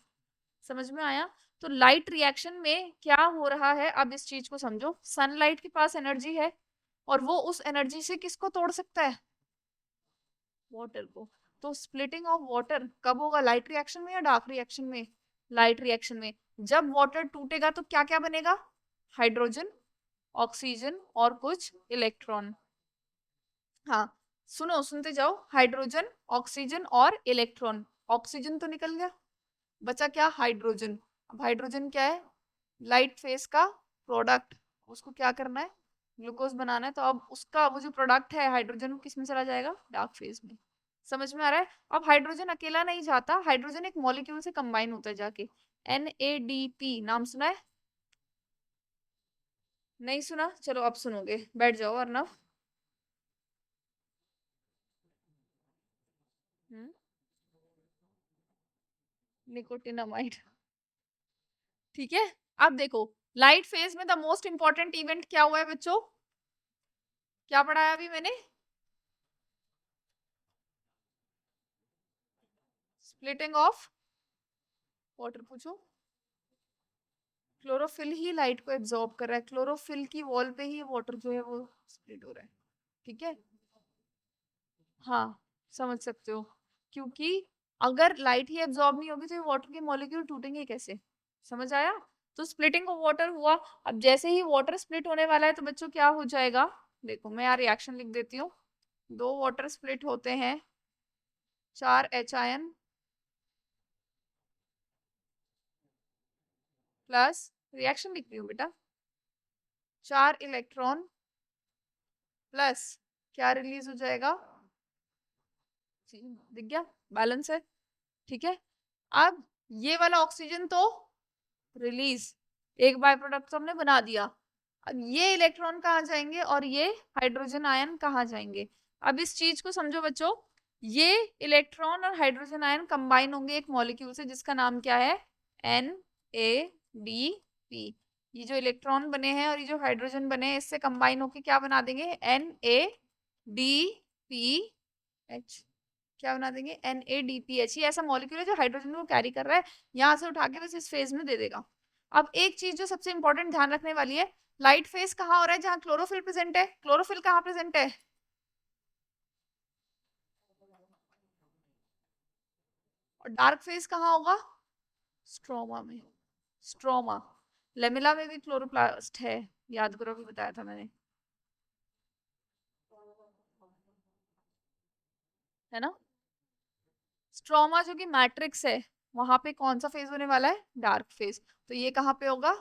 समझ में आया। तो लाइट रिएक्शन में क्या हो रहा है, अब इस चीज को समझो। सनलाइट के पास एनर्जी है, और वो उस एनर्जी से किसको तोड़ सकता है, वाटर को। तो स्प्लिटिंग ऑफ वाटर कब होगा, लाइट रिएक्शन में या डार्क रिएक्शन में, लाइट रिएक्शन में। जब वाटर टूटेगा तो क्या क्या बनेगा, हाइड्रोजन, ऑक्सीजन और कुछ इलेक्ट्रॉन। हाँ, सुनो, सुनते जाओ, हाइड्रोजन, ऑक्सीजन और इलेक्ट्रॉन। ऑक्सीजन तो निकल गया, बचा क्या, हाइड्रोजन। अब हाइड्रोजन क्या है, लाइट फेस का प्रोडक्ट। उसको क्या करना है, ग्लूकोज बनाना है, तो अब उसका वो जो प्रोडक्ट है हाइड्रोजन, वो किस में चला जाएगा, डार्क फेज में। समझ में आ रहा है। अब हाइड्रोजन अकेला नहीं जाता, हाइड्रोजन एक मॉलिक्यूल से कंबाइन होता है जाके। NADP नाम सुना है, नहीं सुना, चलो अब सुनोगे, बैठ जाओ अर्नव। निकोटिनामाइड, ठीक है। अब देखो, लाइट फेज में द मोस्ट इंपॉर्टेंट इवेंट क्या हुआ है बच्चों, क्या पढ़ाया अभी मैंने, स्प्लिटिंग ऑफ वाटर। पूछो, क्लोरोफिल ही लाइट को एब्जॉर्ब कर रहा है, क्लोरोफिल की वॉल पे ही वाटर जो है वो स्प्लिट हो रहा है, ठीक है। हाँ, समझ सकते हो, क्योंकि अगर लाइट ही एब्जॉर्ब नहीं होगी तो ये वाटर के मॉलिक्यूल टूटेंगे कैसे। समझ आया। तो स्प्लिटिंग ऑफ वाटर हुआ। अब जैसे ही वाटर स्प्लिट होने वाला है तो बच्चों क्या हो जाएगा, देखो मैं यहाँ रिएक्शन लिख देती हूँ। दो वाटर स्प्लिट होते हैं, 4 H प्लस, रिएक्शन लिख रही हूँ बेटा, 4 इलेक्ट्रॉन प्लस, क्या रिलीज हो जाएगा, दिख गया, बैलेंस है, ठीक है। अब ये वाला ऑक्सीजन तो रिलीज, एक बाय प्रोडक्ट तो हमने बना दिया। अब ये इलेक्ट्रॉन कहाँ जाएंगे और ये हाइड्रोजन आयन कहाँ जाएंगे। अब इस चीज को समझो बच्चों, ये इलेक्ट्रॉन और हाइड्रोजन आयन कंबाइन होंगे एक मॉलिक्यूल से जिसका नाम क्या है, NADP। ये जो इलेक्ट्रॉन बने हैं और ये जो हाइड्रोजन बने हैं इससे कंबाइन होके क्या बना देंगे, NADPH। क्या बना देंगे, NADPH। ये ऐसा मॉलिक्यूल है जो हाइड्रोजन को कैरी कर रहा है, यहाँ से उठा के बस इस फेज में दे देगा। अब एक चीज जो सबसे इंपॉर्टेंट ध्यान रखने वाली है, लाइट फेज कहाँ हो रहा है, जहां क्लोरोफिल प्रेजेंट है। क्लोरोफिल कहाँ प्रेजेंट है, और डार्क फेज कहाँ होगा, स्ट्रोमा में। स्ट्रोमा, लेमिला में भी क्लोरोप्लास्ट है, याद करो भी बताया था मैंने, है ना। स्ट्रोमा जो कि मैट्रिक्स है, वहां पे कौन सा फेज होने वाला है, डार्क फेज। तो ये कहाँ पे होगा,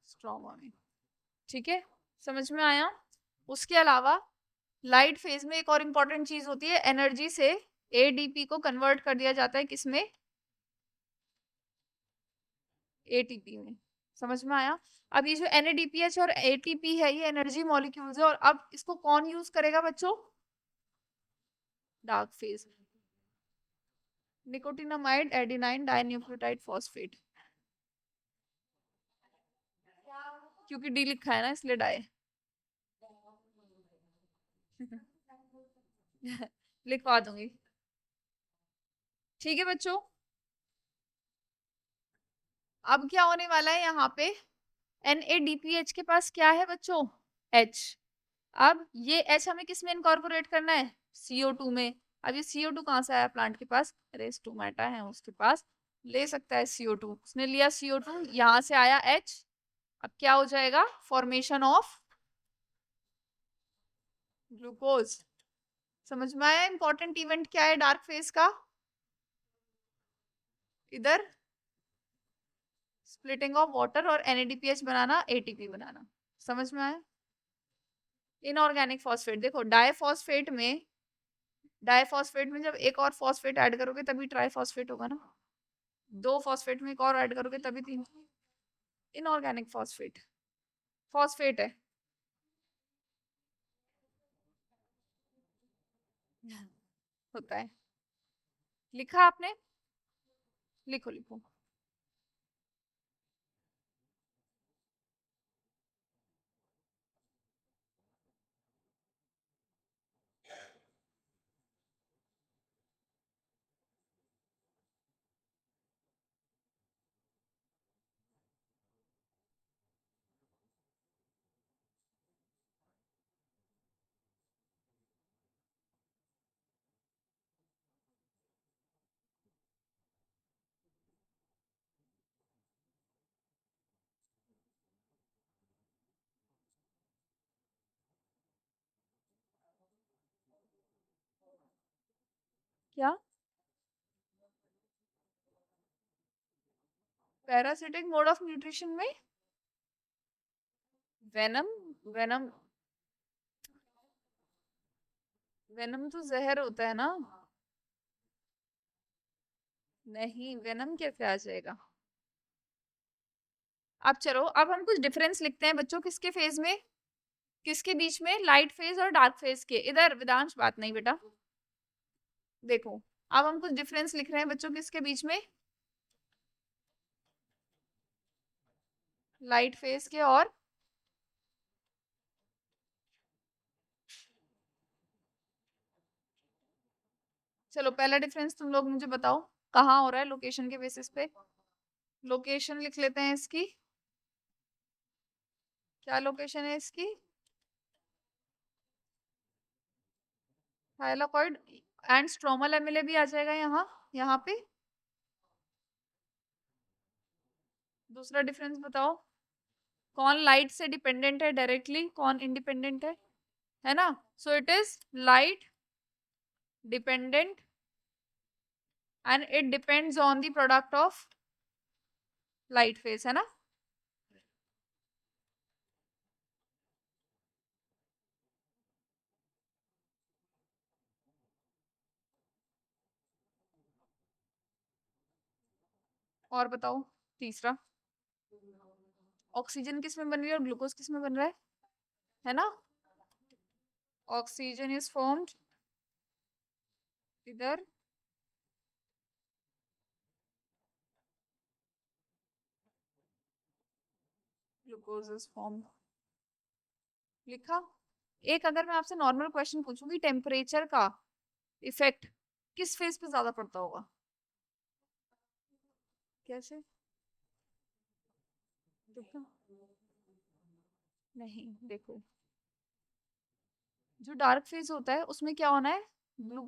स्ट्रोमा में, ठीक है। समझ में आया। उसके अलावा लाइट फेज में एक और इंपॉर्टेंट चीज होती है, एनर्जी से ADP को कन्वर्ट कर दिया जाता है किसमें, ATP में। समझ में आया। अब ये जो NADPH और ATP है ये एनर्जी मॉलिक्यूल्स है, और अब इसको कौन यूज करेगा बच्चों, dark phase. Nicotinamide adenine dinucleotide phosphate, क्योंकि डी लिखा है ना इसलिए डाई। लिखवा दूंगी, ठीक है बच्चों। अब क्या होने वाला है यहाँ पे, NADPH के पास क्या है बच्चों, H। अब ये H हमें किस में इनकॉर्पोरेट करना है, CO2 में। अब ये CO2 कहाँ से आया, प्लांट के पास, अरे स्टोमेटा है उसके पास, ले सकता है CO2, उसने लिया CO2, यहाँ से आया H, अब क्या हो जाएगा, फॉर्मेशन ऑफ ग्लूकोज। समझ में आया इंपॉर्टेंट इवेंट क्या है डार्क फेज का? इधर स्प्लिटिंग ऑफ वाटर और NADPH बनाना, ATP बनाना। समझ में आया? इनऑर्गेनिक फॉस्फेट, देखो डाईफॉस्फेट में जब एक और फॉस्फेट ऐड करोगे तभी ट्राईफॉस्फेट होगा ना, दो फॉस्फेट में एक और ऐड करोगे तभी तीन। इनऑर्गेनिक फॉस्फेट, फॉस्फेट है। होता है। लिखा आपने? लिखो लिखो। क्या? पैरासिटिक मोड ऑफ न्यूट्रिशन में वेनम, वेनम, वेनम तो जहर होता है ना। नहीं, वेनम कैसे आ जाएगा? अब चलो, अब हम कुछ डिफरेंस लिखते हैं बच्चों, किसके फेज में, किसके बीच में, लाइट फेज और डार्क फेज के। इधर वेदांश बात नहीं बेटा, देखो अब हम कुछ डिफरेंस लिख रहे हैं बच्चों, किसके बीच में, लाइट फेज के और, चलो पहला डिफरेंस तुम लोग मुझे बताओ कहाँ हो रहा है, लोकेशन के बेसिस पे। लोकेशन लिख लेते हैं इसकी, क्या लोकेशन है इसकी, थाइलाकॉइड एंड स्ट्रोमल एमिले भी आ जाएगा यहाँ, यहाँ पे। दूसरा डिफरेंस बताओ, कौन लाइट से डिपेंडेंट है डायरेक्टली, कौन इंडिपेंडेंट है ना? So it is light dependent and it depends on the product of light phase, है ना? और बताओ तीसरा, ऑक्सीजन किस में बन रही है और ग्लूकोज किस में बन रहा है ना? ऑक्सीजन इज फॉर्म्ड इधर, ग्लूकोज इज फॉर्म्ड, लिखा। एक अगर मैं आपसे नॉर्मल क्वेश्चन पूछूंगी, टेम्परेचर का इफेक्ट किस फेज पे ज्यादा पड़ता होगा? कैसे? देखो, नहीं देखो, जो डार्क फेज होता है उसमें क्या होना है,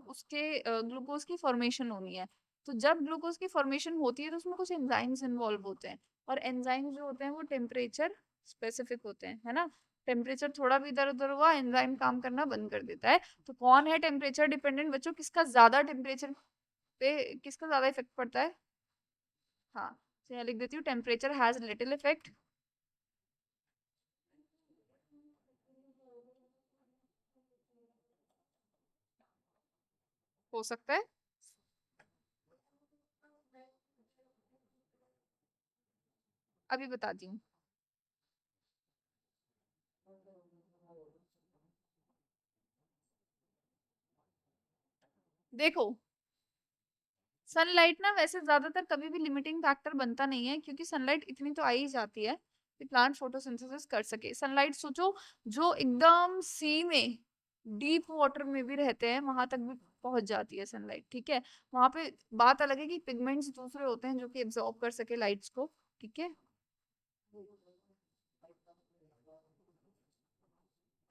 उसके ग्लूकोज की फॉर्मेशन होनी है। तो जब ग्लूकोज की फॉर्मेशन होती है तो उसमें कुछ एंजाइम्स इन्वॉल्व होते हैं, और एंजाइम्स जो होते हैं वो टेम्परेचर स्पेसिफिक होते हैं, है ना? टेम्परेचर थोड़ा भी इधर उधर हुआ, एंजाइम काम करना बंद कर देता है। तो कौन है टेम्परेचर डिपेंडेंट बच्चों, किसका ज्यादा टेम्परेचर पे, किसका ज्यादा इफेक्ट पड़ता है? हाँ, तो यहाँ लिख देती हूँ, टेम्परेचर हैज लिटिल इफेक्ट, हो सकता है। अभी बताती हूँ। देखो, सनलाइट ना वैसे ज्यादातर कभी भी लिमिटिंग फैक्टर बनता नहीं है, क्योंकि सनलाइट इतनी तो आ ही जाती है कि प्लांट फोटोसिंथेसिस कर सके। सनलाइट सोचो, जो एकदम सी में, डीप वाटर में भी रहते हैं वहां तक भी पहुंच जाती है सनलाइट, ठीक है? वहां पे बात अलग है कि पिगमेंट्स दूसरे होते हैं जो कि एब्जॉर्ब कर सके लाइट्स को, ठीक है?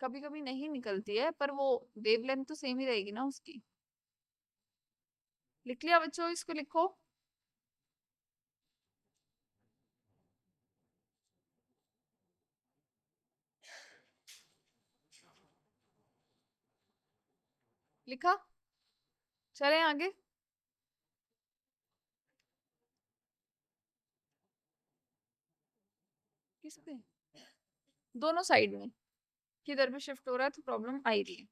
कभी कभी नहीं निकलती है, पर वो वेवलेंथ तो सेम ही रहेगी ना उसकी। लिख लिया बच्चों, इसको लिखो। लिखा? चले आगे। किस पे? दोनों साइड में किधर भी शिफ्ट हो रहा है तो प्रॉब्लम आ ही रही है।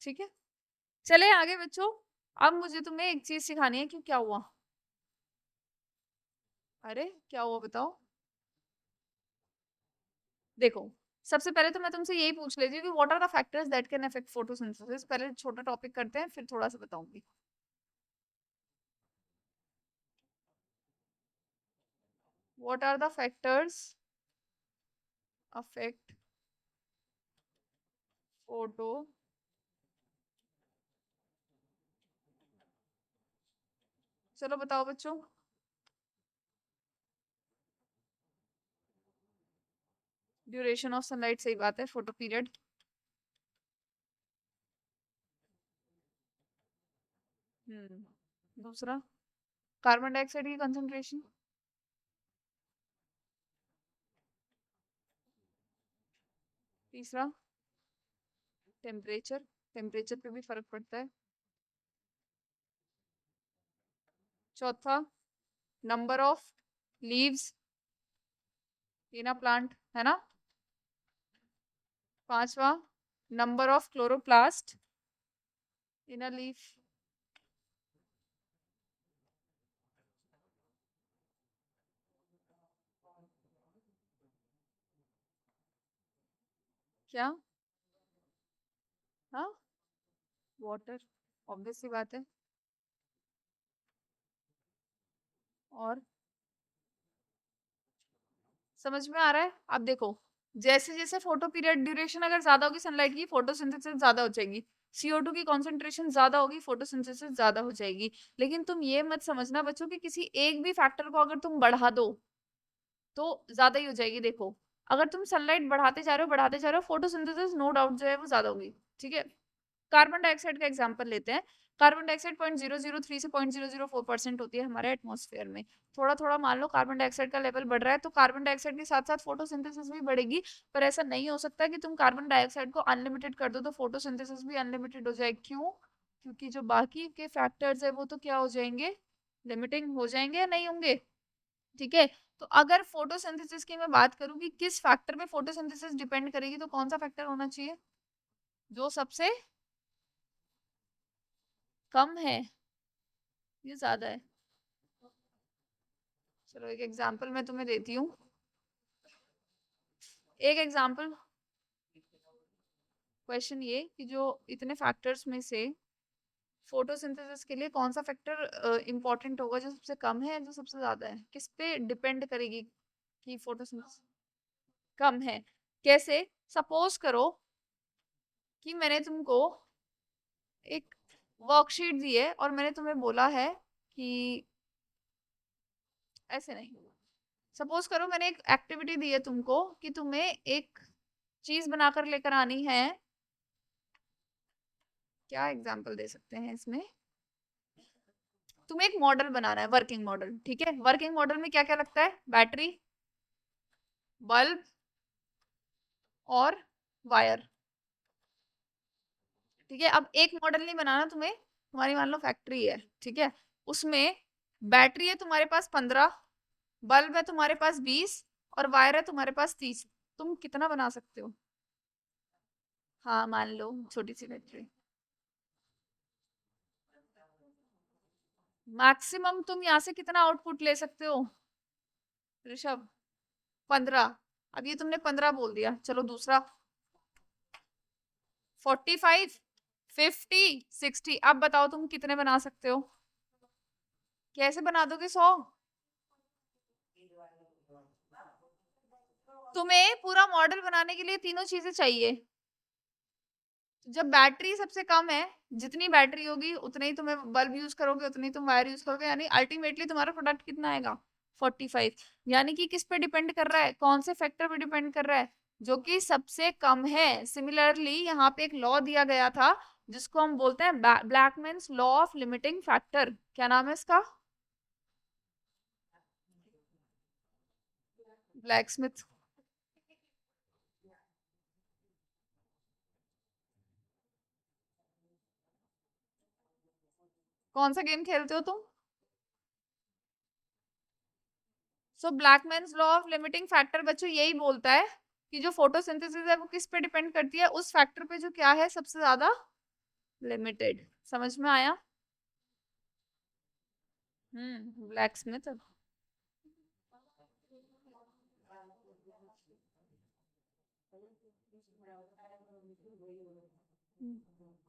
ठीक है, चले आगे बच्चों। अब मुझे तुम्हें एक चीज सिखानी है कि क्या हुआ। अरे क्या हुआ बताओ। देखो, सबसे पहले तो मैं तुमसे यही पूछ लेती हूँ कि what are the factors that can affect photosynthesis. पहले छोटा टॉपिक करते हैं फिर थोड़ा सा बताऊंगी। What are the factors affect photo, चलो बताओ बच्चों। ड्यूरेशन ऑफ सनलाइट, सही बात है, फोटो पीरियड। दूसरा, कार्बन डाइऑक्साइड की कंसंट्रेशन। तीसरा, टेम्परेचर, टेम्परेचर पे भी फर्क पड़ता है। चौथा, number of leaves in a plant, है ना। पांचवा, number of chloroplast in a leaf. क्या? हाँ, वाटर, ऑब्वियस सी बात है। और समझ में आ रहा है? अब देखो, जैसे जैसे फोटो पीरियड ड्यूरेशन अगर ज्यादा होगी सनलाइट की, फोटोसिंथेसिस ज्यादा हो जाएगी। CO2 की कॉन्सेंट्रेशन ज्यादा होगी, फोटोसिंथेसिस ज्यादा हो जाएगी। लेकिन तुम ये मत समझना बच्चों कि किसी एक भी फैक्टर को अगर तुम बढ़ा दो तो ज्यादा ही हो जाएगी। देखो, अगर तुम सनलाइट बढ़ाते जा रहे हो, फोटोसिंथेसिस नो डाउट जो है वो ज्यादा होगी। ठीक है, कार्बन डाइऑक्साइड का एग्जांपल लेते हैं। कार्बन डाइऑक्साइड 0.003 से 0.004% होती है हमारे एटमॉस्फेयर में। थोड़ा थोड़ा मान लो कार्बन डाइऑक्साइड का लेवल बढ़ रहा है तो कार्बन डाइऑक्साइड के साथ साथ फोटोसिंथेसिस भी बढ़ेगी। पर ऐसा नहीं हो सकता कि तुम कार्बन डाइऑक्साइड को अनलिमिटेड कर दो तो फोटोसिंथेसिस भी अनलिमिटेड हो जाए। क्यों? क्योंकि जो बाकी के फैक्टर्स है वो तो क्या हो जाएंगे, लिमिटिंग हो जाएंगे या नहीं होंगे। ठीक है, तो अगर फोटोसिंथेसिस की मैं बात करूं कि किस फैक्टर पे फोटोसिंथेसिस डिपेंड करेगी तो कौन सा फैक्टर होना चाहिए जो सबसे कम है, ये ज्यादा है। चलो एक एग्जांपल मैं तुम्हें देती हूँ। एक एग्जांपल क्वेश्चन ये कि जो इतने फैक्टर्स में से फोटोसिंथेसिस के लिए कौन सा फैक्टर इंपॉर्टेंट होगा, जो सबसे कम है जो सबसे ज्यादा है, किस पे डिपेंड करेगी कि फोटोसिंथेसिस कम है। कैसे? सपोज करो कि मैंने तुमको एक वर्कशीट दी है और मैंने तुम्हें बोला है कि ऐसे नहीं, सपोज करो मैंने एक एक्टिविटी दी है तुमको कि तुम्हें एक चीज बनाकर लेकर आनी है। क्या एग्जांपल दे सकते हैं इसमें? तुम्हें एक मॉडल बनाना है, वर्किंग मॉडल। ठीक है, वर्किंग मॉडल में क्या क्या लगता है? बैटरी, बल्ब और वायर। ठीक है, अब एक मॉडल नहीं बनाना तुम्हें, तुम्हारी मान लो फैक्ट्री है। ठीक है, उसमें बैटरी है तुम्हारे पास 15, बल्ब है तुम्हारे पास 20 और वायर है तुम्हारे पास 30। तुम कितना बना सकते हो? हाँ मान लो छोटी सी फैक्ट्री। मैक्सिमम तुम यहाँ से कितना आउटपुट ले सकते हो ऋषभ? 15। अब ये तुमने 15 बोल दिया, चलो दूसरा। 45, 50, 60। अब बताओ तुम कितने बना सकते हो? कैसे बना दोगे 100? तुम्हें पूरा मॉडल बनाने के लिए तीनों चीजें चाहिए। जब बैटरी सबसे कम है, जितनी बैटरी होगी उतने ही तुम्हें बल्ब यूज करोगे, उतनी ही तुम वायर यूज करोगे, यानी अल्टीमेटली तुम्हारा प्रोडक्ट कितना आएगा? 45। यानी कि किस पे डिपेंड कर रहा है, कौन से फैक्टर पे डिपेंड कर रहा है? जो कि सबसे कम है। सिमिलरली यहाँ पे एक लॉ दिया गया था जिसको हम बोलते हैं ब्लैकमैन्स लॉ ऑफ लिमिटिंग फैक्टर। क्या नाम है इसका? ब्लैकस्मिथ। कौन सा गेम खेलते हो तुम? सो ब्लैकमैन्स लॉ ऑफ लिमिटिंग फैक्टर बच्चों यही बोलता है कि जो फोटोसिंथेसिस है वो किस पे डिपेंड करती है, उस फैक्टर पे जो क्या है सबसे ज्यादा लिमिटेड। समझ में आया? Black Smith.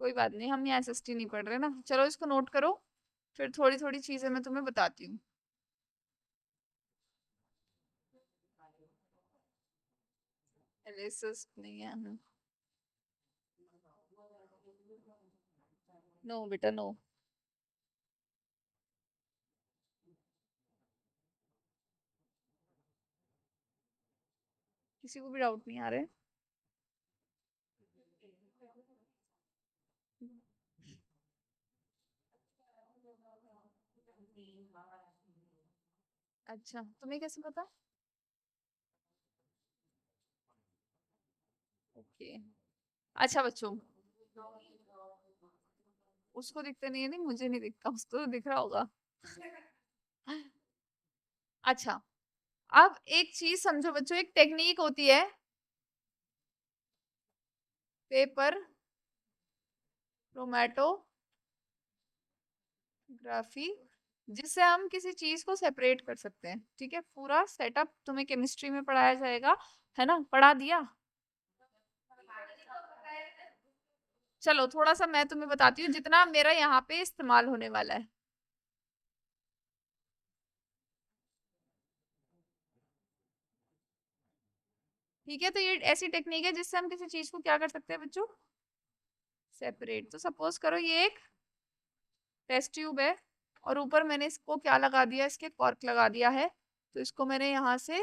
कोई बात नहीं, हम यहाँ एसएसटी नहीं पढ़ रहे ना, चलो इसको नोट करो, फिर थोड़ी थोड़ी चीजें मैं तुम्हें बताती हूँ। एलिसिस नहीं है। नो बेटा नो। किसी को भी डाउट नहीं आ रहा है? अच्छा, तुम्हें कैसे पता? ओके। अच्छा बच्चों, उसको दिखते नहीं है, नहीं मुझे नहीं दिखता, उसको तो दिख रहा होगा। अच्छा, अब एक चीज समझो बच्चों, एक टेक्निक होती है पेपर क्रोमैटोग्राफी, जिससे हम किसी चीज को सेपरेट कर सकते हैं। ठीक है, पूरा सेटअप तुम्हें केमिस्ट्री में पढ़ाया जाएगा, है ना? पढ़ा दिया। चलो थोड़ा सा मैं तुम्हें बताती हूँ जितना मेरा यहाँ पे इस्तेमाल होने वाला है। ठीक है, तो ये ऐसी टेक्निक है जिससे हम किसी चीज को क्या कर सकते हैं बच्चों? सेपरेट। तो सपोज करो ये एक टेस्ट ट्यूब है, और ऊपर मैंने इसको क्या लगा दिया, इसके कॉर्क लगा दिया है, तो इसको मैंने यहाँ से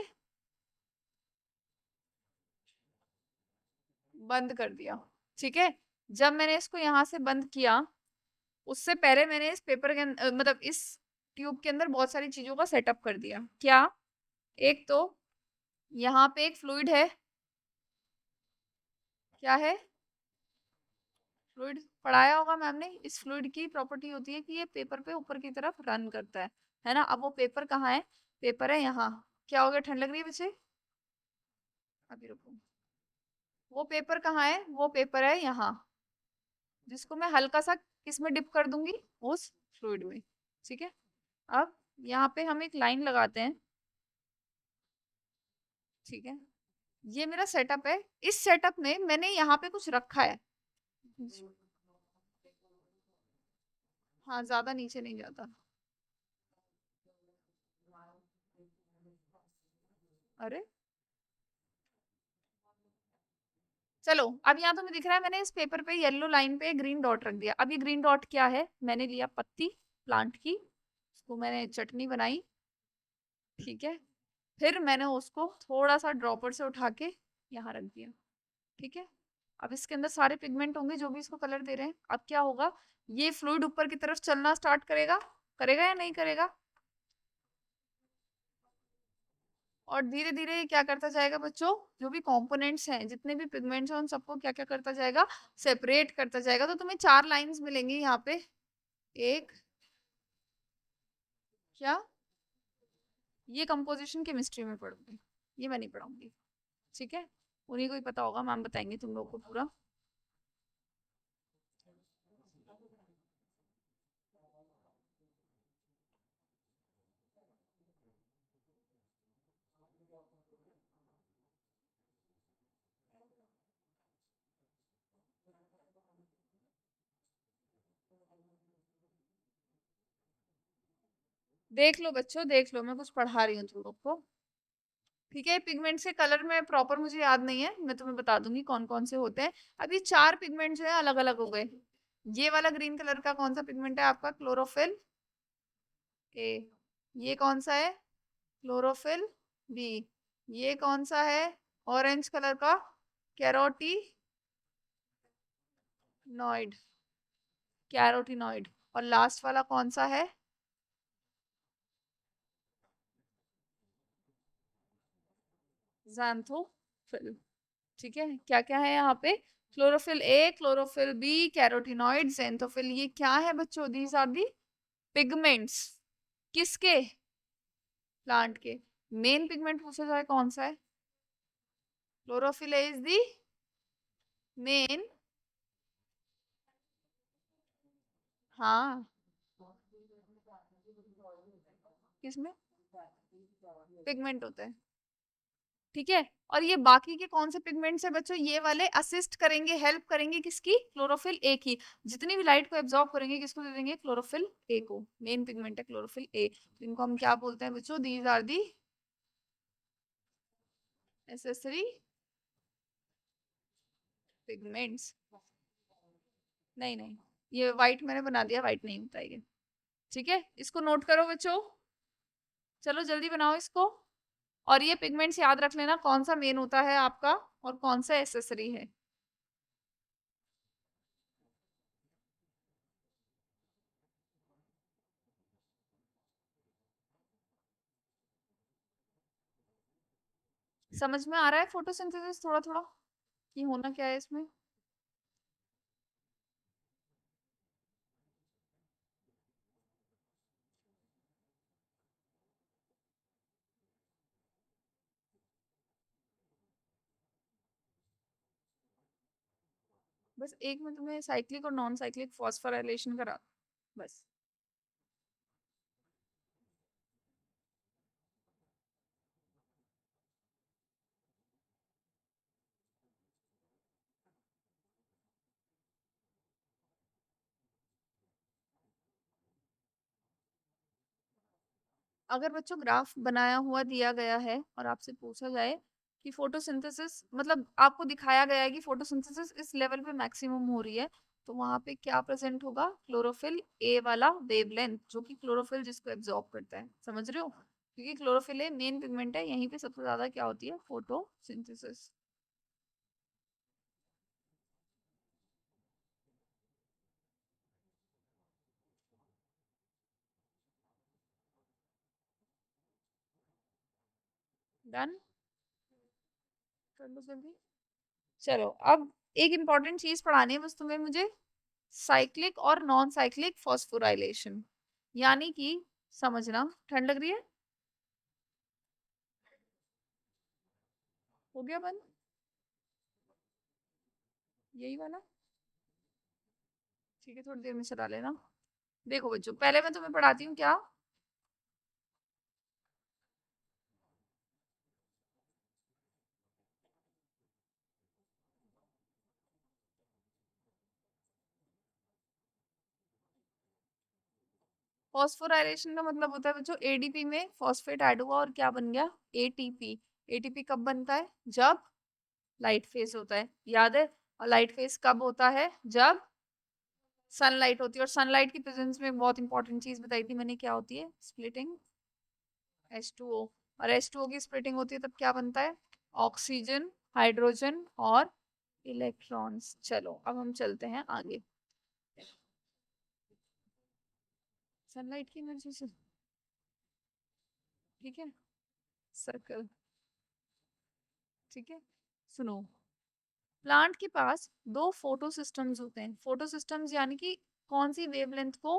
बंद कर दिया। ठीक है, जब मैंने इसको यहाँ से बंद किया, उससे पहले मैंने इस पेपर के मतलब इस ट्यूब के अंदर बहुत सारी चीजों का सेटअप कर दिया। क्या? एक तो यहाँ पे एक फ्लूइड है। क्या है? फ्लूइड पढ़ाया होगा मैम ने। इस फ्लूइड की प्रॉपर्टी होती है कि ये पेपर पे ऊपर की तरफ रन करता है ना? अब वो पेपर कहाँ है? पेपर है यहाँ। क्या हो गया, ठंड लग रही है बच्चे? अभी रुको। वो पेपर कहाँ है? वो पेपर है यहाँ, जिसको मैं हल्का सा किस में डिप कर दूंगी? उस फ्लूइड में। ठीक है, अब यहाँ पे हम एक लाइन लगाते हैं। ठीक है, ये मेरा सेटअप है। इस सेटअप में मैंने यहाँ पे कुछ रखा है। हाँ, ज्यादा नीचे नहीं जाता। अरे चलो, अब यहाँ तुम्हें दिख रहा है मैंने इस पेपर पे येलो लाइन पे ग्रीन डॉट रख दिया। अब ये ग्रीन डॉट क्या है? मैंने लिया पत्ती प्लांट की, उसको मैंने चटनी बनाई। ठीक है, फिर मैंने उसको थोड़ा सा ड्रॉपर से उठा के यहाँ रख दिया। ठीक है, अब इसके अंदर सारे पिगमेंट होंगे जो भी इसको कलर दे रहे हैं। अब क्या होगा, ये फ्लूइड ऊपर की तरफ चलना स्टार्ट करेगा। करेगा या नहीं करेगा? और धीरे धीरे ये क्या करता जाएगा बच्चों? जो भी कंपोनेंट्स हैं, जितने भी पिगमेंट्स हैं, उन सबको क्या क्या करता जाएगा? सेपरेट करता जाएगा। तो तुम्हें चार लाइंस मिलेंगी यहाँ पे। एक, क्या? ये कंपोजिशन केमिस्ट्री में पढ़ोगे, ये मैं नहीं पढ़ाऊंगी। ठीक है, उन्हीं को ही पता होगा, मैम बताएंगे तुम लोग को पूरा। देख लो बच्चों, देख लो, मैं कुछ पढ़ा रही हूँ तुम लोग को। ठीक है, पिगमेंट्स के कलर में प्रॉपर मुझे याद नहीं है, मैं तुम्हें बता दूंगी कौन कौन से होते हैं। अभी चार पिगमेंट जो है अलग अलग हो गए। ये वाला ग्रीन कलर का कौन सा पिगमेंट है आपका? Chlorophyll A. ये कौन सा है? Chlorophyll B. ये कौन सा है? ऑरेंज कलर का? कैरोटीनॉइड। कैरोटीनॉइड। और लास्ट वाला कौन सा है? ज़ैंथोफिल। ठीक है, क्या क्या है यहाँ पे? Chlorophyll A, chlorophyll B, carotenoid, xanthophyll. ये क्या है बच्चों? दीज आर दी पिगमेंट्स किसके? प्लांट के। मेन पिगमेंट पूछा जाए कौन सा है? Chlorophyll is the main. हाँ, किसमें पिगमेंट होता है, ठीक है। और ये बाकी के कौन से पिगमेंट्स है बच्चों? ये वाले असिस्ट करेंगे, हेल्प करेंगे किसकी? क्लोरोफिल ए की। जितनी भी लाइट को एब्जॉर्ब करेंगे किसको दे देंगे? क्लोरोफिल ए को। मेन पिगमेंट है क्लोरोफिल ए, तो इनको हम क्या बोलते हैं बच्चों? These are the accessory pigments. नहीं नहीं, ये व्हाइट मैंने बना दिया, व्हाइट नहीं होता है ये, ठीक है। इसको नोट करो बच्चों, चलो जल्दी बनाओ इसको। और ये पिगमेंट्स याद रख लेना कौन सा मेन होता है आपका और कौन सा एसेसरी है। समझ में आ रहा है फोटोसिंथेसिस थोड़ा थोड़ा कि होना क्या है इसमें? बस एक में तुम्हें साइक्लिक और नॉन साइक्लिक फॉस्फोराइलेशन करा, बस। अगर बच्चों ग्राफ बनाया हुआ दिया गया है और आपसे पूछा जाए कि फोटोसिंथेसिस मतलब आपको दिखाया गया है कि फोटोसिंथेसिस इस लेवल पे मैक्सिमम हो रही है, तो वहां पे क्या प्रेजेंट होगा? क्लोरोफिल ए वाला वेवलेंथ, जो कि क्लोरोफिल जिसको एब्जॉर्ब करता है, समझ रहे हो? क्योंकि क्लोरोफिल ए मेन पिगमेंट है, यहीं पे सबसे ज्यादा क्या होती है? फोटोसिंथेसिस। डन, कर लो जल्दी। चलो अब एक इंपॉर्टेंट चीज पढ़ानी है बस तुम्हें मुझे, साइक्लिक और नॉन साइक्लिक फॉस्फोराइलेशन, यानी कि समझना। ठंड लग रही है? हो गया बंद? यही वाला? ठीक है, थोड़ी देर में चला लेना। देखो बच्चों, पहले मैं तुम्हें पढ़ाती हूँ क्या। फॉस्फोराइलेशन का मतलब होता है बच्चों, एडीपी में फॉस्फेट ऐड हुआ और क्या बन गया? एटीपी। एटीपी कब बनता है? जब लाइट फेज होता है, याद है? और लाइट फेज कब होता है? जब सनलाइट होती है। और सनलाइट की प्रेजेंस में बहुत इंपॉर्टेंट चीज बताई थी मैंने, क्या होती है? Splitting H2O। और H2O की स्प्लिटिंग होती है तब क्या बनता है? ऑक्सीजन, हाइड्रोजन और इलेक्ट्रॉन्स। चलो अब हम चलते हैं आगे। सनलाइट की एनर्जी से, ठीक है, सर्कल, ठीक है। सुनो, प्लांट के पास दो फोटो सिस्टम्स होते हैं। फोटो सिस्टम्स यानी कि कौन सी वेवलेंथ को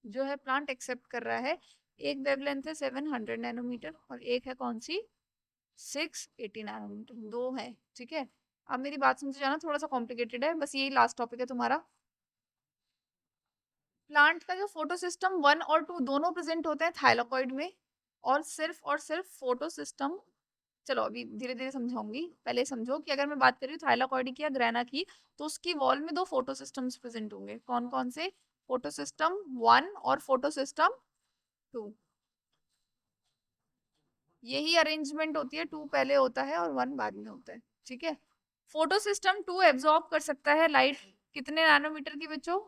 जो है प्लांट एक्सेप्ट कर रहा है। एक वेवलेंथ है 700 नैनोमीटर और एक है कौन सी? 680 नैनोमीटर, दो है, ठीक है। अब मेरी बात समझ जाना, थोड़ा सा कॉम्प्लिकेटेड है, बस यही लास्ट टॉपिक है तुम्हारा। प्लांट का जो फोटो सिस्टम 1 और 2 दोनों प्रेजेंट होते हैं थाइलाकॉइड में। और सिर्फ फोटो सिस्टम, चलो अभी धीरे धीरे समझाऊंगी, पहले समझो कि अगर मैं बात कर रही हूँ थाइलाकॉइड की या ग्रैना की, तो उसकी वॉल में दो फोटो सिस्टम्स प्रेजेंट होंगे। कौन कौन से? फोटो सिस्टम 1 और फोटो सिस्टम 2। यही अरेंजमेंट होती है, 2 पहले होता है और 1 बाद में होता है, ठीक है। फोटो सिस्टम 2 एब्जॉर्ब कर सकता है लाइट कितने नैनोमीटर की बच्चों?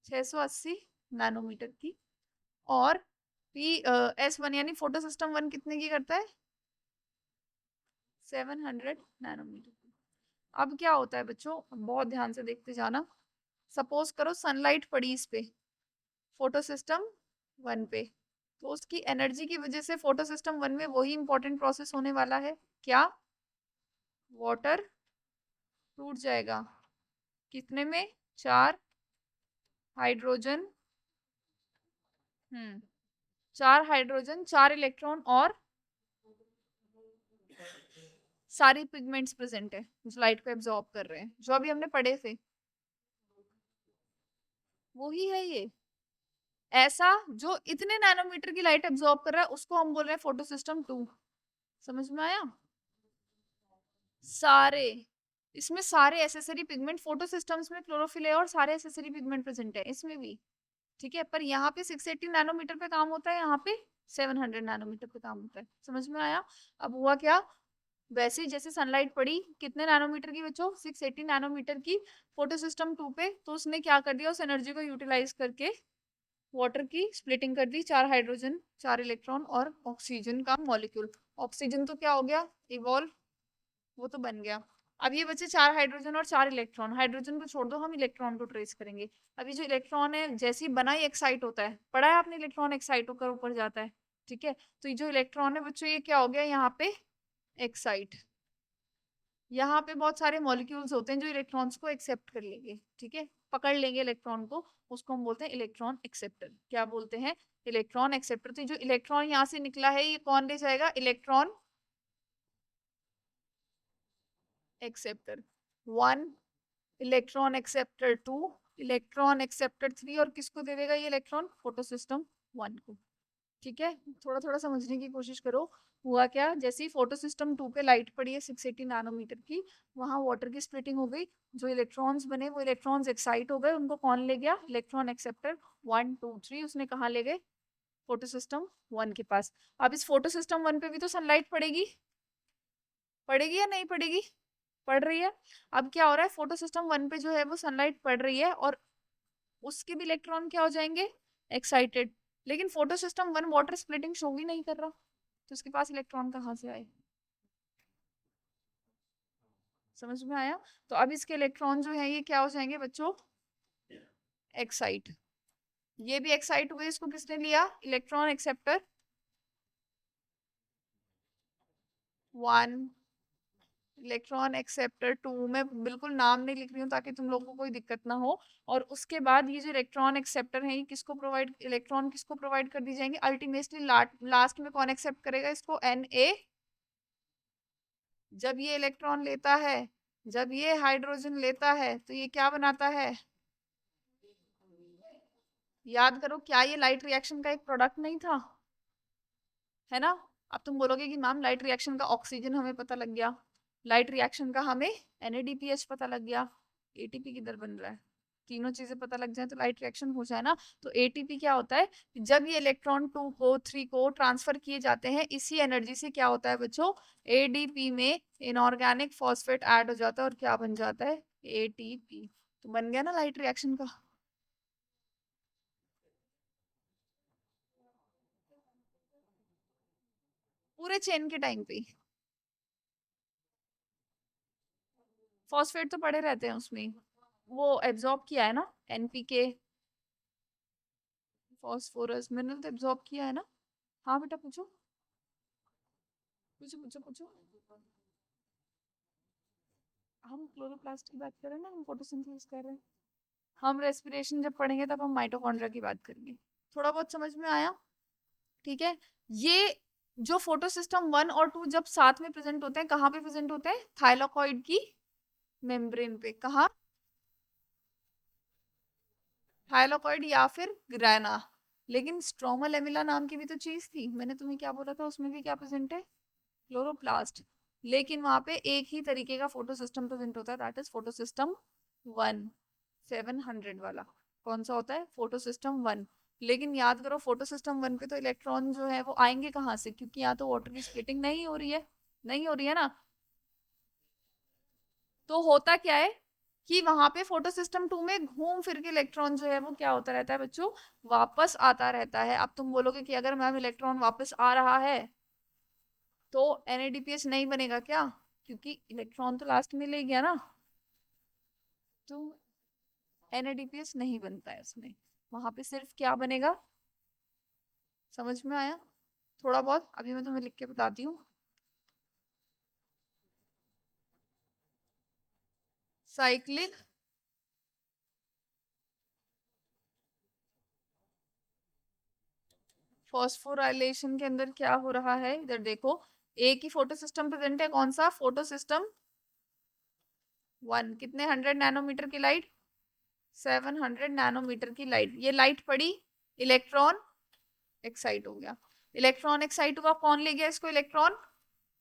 680 नैनोमीटर की। और पी S1 यानी फोटो सिस्टम 1 कितने की करता है? 700 नैनोमीटर की। अब क्या होता है बच्चों, बहुत ध्यान से देखते जाना। सपोज करो सनलाइट पड़ी इस पे, फोटो सिस्टम 1 पे, तो उसकी एनर्जी की वजह से फोटो सिस्टम 1 में वही इंपॉर्टेंट प्रोसेस होने वाला है, क्या? वाटर टूट जाएगा, कितने में? 4 हाइड्रोजन चार हाइड्रोजन, चार इलेक्ट्रॉन और सारी पिगमेंट्स प्रेजेंट है जो लाइट को एब्जॉर्ब कर रहे हैं, जो अभी हमने पढ़े थे। वो ही है ये। ऐसा जो इतने नैनोमीटर की लाइट एब्जॉर्ब कर रहा है उसको हम बोल रहे हैं फोटो सिस्टम 2। समझ में आया? सारे, इसमें सारे एसेसरी पिगमेंट, फोटो सिस्टम्स में क्लोरोफिल है और सारे एसेसरी पिगमेंट प्रेजेंट है इसमें भी। ठीक है, पर यहाँ पे 680 नैनोमीटर पे काम होता है, यहाँ पे 700 नैनोमीटर पे काम होता है। समझ में आया? अब हुआ क्या, वैसे ही जैसे सनलाइट पड़ी कितने नैनोमीटर की बच्चों, 680 नैनोमीटर की फोटो सिस्टम 2 पे, तो उसने क्या कर दिया, उस एनर्जी को यूटिलाइज करके वाटर की स्प्लिटिंग कर दी, चार हाइड्रोजन, चार इलेक्ट्रॉन और ऑक्सीजन का मॉलिक्यूल। ऑक्सीजन तो क्या हो गया, इवॉल्व, वो तो बन गया। अब ये बचे चार हाइड्रोजन और चार इलेक्ट्रॉन। हाइड्रोजन को छोड़ दो, हम इलेक्ट्रॉन को ट्रेस करेंगे। अभी जो इलेक्ट्रॉन है जैसे ही बना ही एक्साइट होता है, पढ़ा है आपने, इलेक्ट्रॉन एक्साइट होकर ऊपर जाता है। ठीक है, तो ये जो इलेक्ट्रॉन है बच्चों, ये क्या हो गया यहाँ पे, एक्साइट। यहाँ पे बहुत सारे मॉलिक्यूल्स होते हैं जो इलेक्ट्रॉन्स को एक्सेप्ट कर लेंगे। ठीक है, पकड़ लेंगे इलेक्ट्रॉन को, उसको हम बोलते हैं इलेक्ट्रॉन एक्सेप्टर। क्या बोलते हैं, इलेक्ट्रॉन एक्सेप्टर। तो जो इलेक्ट्रॉन यहाँ से निकला है ये कौन ले जाएगा, electron acceptor 1, electron acceptor 2, electron acceptor 3, और किसको दे देगा ये इलेक्ट्रॉन, फोटो सिस्टम 1 को। ठीक है, थोड़ा थोड़ा समझने की कोशिश करो। हुआ क्या, जैसे ही फोटो सिस्टम 2 पे लाइट पड़ी है 680 नैनोमीटर की, वहां वाटर की स्प्लिटिंग हो गई, जो इलेक्ट्रॉन्स बने वो इलेक्ट्रॉन्स एक्साइट हो गए, उनको कौन ले गया, इलेक्ट्रॉन एक्सेप्टर 1 2 3, उसने कहा ले गए, फोटो सिस्टम 1 के पास। अब इस फोटो सिस्टम 1 पे भी तो सनलाइट पड़ेगी, पड़ेगी या नहीं पड़ेगी, पड़ रही है। अब क्या हो रहा है, फोटो सिस्टम 1 पे जो है वो सनलाइट पड़ रही है और उसके भी इलेक्ट्रॉन क्या हो जाएंगे, एक्साइटेड। लेकिन photo system 1 water splitting show ही नहीं कर रहा, तो उसके पास इलेक्ट्रॉन कहाँ से आए। समझ में आया? तो अब इसके इलेक्ट्रॉन जो है ये क्या हो जाएंगे बच्चों, एक्साइट। ये भी एक्साइट हुए, इसको किसने लिया, इलेक्ट्रॉन एक्सेप्टर 1, इलेक्ट्रॉन एक्सेप्टर 2। मैं बिल्कुल नाम नहीं लिख रही हूँ ताकि तुम लोगों को कोई दिक्कत ना हो। और उसके बाद ये जो इलेक्ट्रॉन एक्सेप्टर है ये किसको प्रोवाइड, इलेक्ट्रॉन किसको प्रोवाइड कर दी जाएंगे, अल्टीमेटली लास्ट में कौन एक्सेप्ट करेगा इसको, Na। जब ये इलेक्ट्रॉन लेता है, जब ये हाइड्रोजन लेता है तो ये क्या बनाता है, याद करो, क्या ये लाइट रिएक्शन का एक प्रोडक्ट नहीं था, है ना? अब तुम बोलोगे कि मैम लाइट रिएक्शन का ऑक्सीजन हमें पता लग गया, लाइट रिएक्शन का हमें NADPH पता लग गया, एटीपी किधर बन रहा है, तीनों चीजें पता लग जाए तो लाइट रिएक्शन हो जाए ना। तो एटीपी क्या होता है, जब ये इलेक्ट्रॉन 2 को 3 को ट्रांसफर किए जाते हैं, इसी एनर्जी से क्या होता है बच्चों, ADP में इनऑर्गेनिक फॉस्फेट ऐड हो जाता है और क्या बन जाता है, ATP। तो बन गया ना लाइट रिएक्शन का। पूरे चेन के टाइम पे फॉस्फेट तो पड़े रहते हैं उसमें, वो एब्जॉर्ब किया है ना, NPK, फॉस्फोरस मिनरल तो एब्जॉर्ब किया है ना। हाँ बेटा पूछो, पूछो पूछो पूछो। हम क्लोरोप्लास्ट की बात कर रहे हैं ना, हम फोटोसिंथेसिस कर रहे हैं। हम रेस्पिरेशन जब पढ़ेंगे तब हम माइटोकॉन्ड्रिया की बात करेंगे। थोड़ा बहुत समझ में आया? ठीक है, ये जो फोटो सिस्टम 1 और 2 जब साथ में प्रेजेंट होते हैं, कहाँ पे प्रेजेंट होते हैं, थाइलाकॉइड की मेम्ब्रेन पे। कहाँ, थाइलाकॉइड या फिर ग्रैना। लेकिन स्ट्रोमा लेमिला नाम की भी तो चीज थी, मैंने तुम्हें क्या बोला था, उसमें भी क्या प्रेजेंट है, क्लोरोप्लास्ट। लेकिन वहां पे एक ही तरीके का फोटो सिस्टम प्रेजेंट होता है, दैट इज फोटो सिस्टम 1, 700 वाला। कौन सा होता है, फोटो सिस्टम 1। लेकिन याद करो फोटो सिस्टम 1 पे तो इलेक्ट्रॉन जो है वो आएंगे कहाँ से, क्योंकि यहाँ तो वाटर की स्प्लिटिंग नहीं हो रही है, नहीं हो रही है ना। तो होता क्या है कि वहां पे फोटो सिस्टम 2 में घूम फिर के इलेक्ट्रॉन जो है वो क्या होता रहता है बच्चों, वापस आता रहता है। अब तुम बोलोगे कि अगर मैम इलेक्ट्रॉन वापस आ रहा है तो NADPH नहीं बनेगा क्या, क्योंकि इलेक्ट्रॉन तो लास्ट में ले गया ना, तो NADPH नहीं बनता है उसमें। वहां पे सिर्फ क्या बनेगा, समझ में आया? थोड़ा बहुत अभी मैं तुम्हें लिख के बताती हूँ। साइक्लिक फॉस्फोराइलेशन के अंदर क्या हो रहा है, इधर देखो, एक ही फोटो सिस्टम प्रेजेंट है, कौन सा फोटो सिस्टम 1, कितने 100 नैनोमीटर की लाइट, 700 नैनोमीटर की लाइट, ये लाइट पड़ी, इलेक्ट्रॉन एक्साइट हो गया। इलेक्ट्रॉन एक्साइट हुआ, कौन ले गया इसको electron,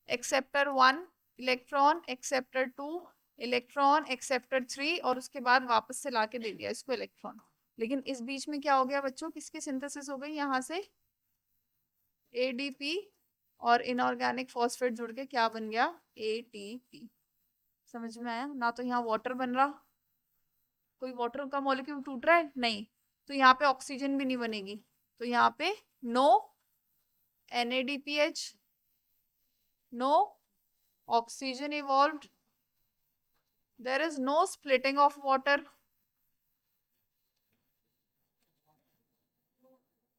acceptor 1, electron acceptor 2, electron acceptor 3, और उसके बाद वापस से लाके दे दिया इसको इलेक्ट्रॉन। लेकिन इस बीच में क्या हो गया बच्चों, किसकी सिंथेसिस हो गई यहाँ से, एडीपी, और इनऑर्गेनिक फॉस्फेट जुड़ के क्या बन गया, एटीपी। समझ में आया ना, तो यहाँ वाटर बन रहा, कोई वाटर का मॉलिक्यूल टूट रहा है नहीं, तो यहाँ पे ऑक्सीजन भी नहीं बनेगी, तो यहाँ पे no NADPH, no oxygen evolved, there is no splitting of water,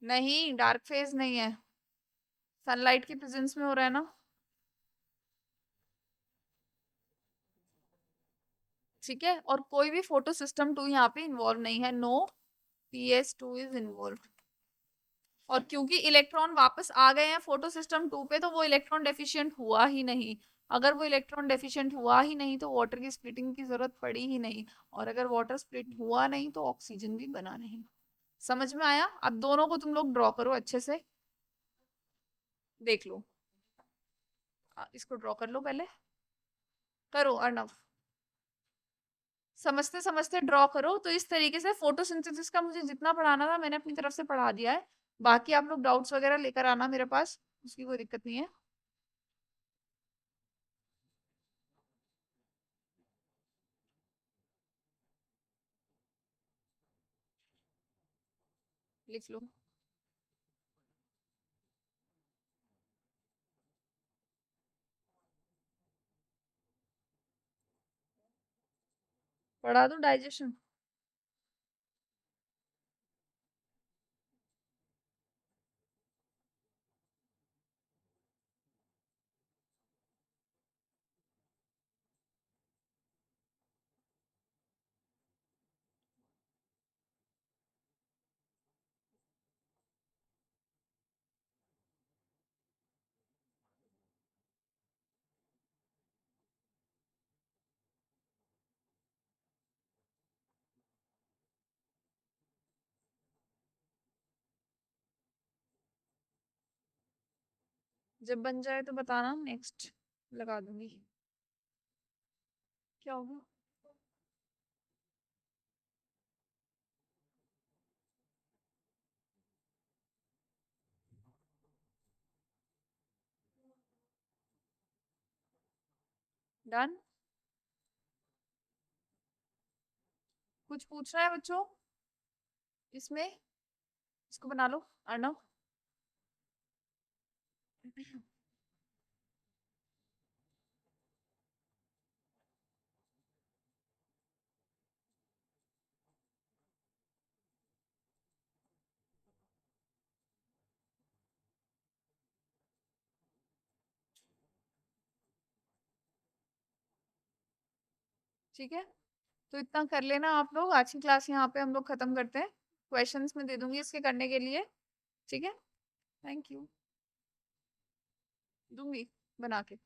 नहीं डार्क फेज नहीं है, सनलाइट की प्रेजेंस में हो रहा है ना। ठीक है, और कोई भी फोटो सिस्टम 2 यहाँ पे इन्वॉल्व नहीं है, नो PS2 इज इन्वॉल्व। और क्योंकि इलेक्ट्रॉन वापस आ गए हैं फोटो सिस्टम 2 पे, तो वो इलेक्ट्रॉन डेफिशिएंट हुआ ही नहीं। अगर वो इलेक्ट्रॉन डेफिशिएंट हुआ ही नहीं तो वाटर की स्प्लिटिंग की जरूरत पड़ी ही नहीं, और अगर वाटर स्प्लिट हुआ नहीं तो ऑक्सीजन भी बना नहीं। समझ में आया, अब दोनों को तुम लोग ड्रॉ करो अच्छे से, देख लो। इसको ड्रॉ कर लो पहले, करो अर्णव, समझते समझते ड्रॉ करो। तो इस तरीके से फोटोसिंथेसिस का मुझे जितना पढ़ाना था मैंने अपनी तरफ से पढ़ा दिया है। बाकी आप लोग डाउट्स वगैरह लेकर आना मेरे पास, उसकी कोई दिक्कत नहीं है। लिख लो। पढ़ा दो डाइजेशन। जब बन जाए तो बताना, नेक्स्ट लगा दूंगी। क्या होगा, डन। कुछ पूछना है बच्चों इसमें, इसको बना लो अर्णव। ठीक है, तो इतना कर लेना आप लोग, आज की क्लास यहाँ पे हम लोग खत्म करते हैं। क्वेश्चंस में दे दूंगी इसके करने के लिए। ठीक है, थैंक यू, दूंगी बना के।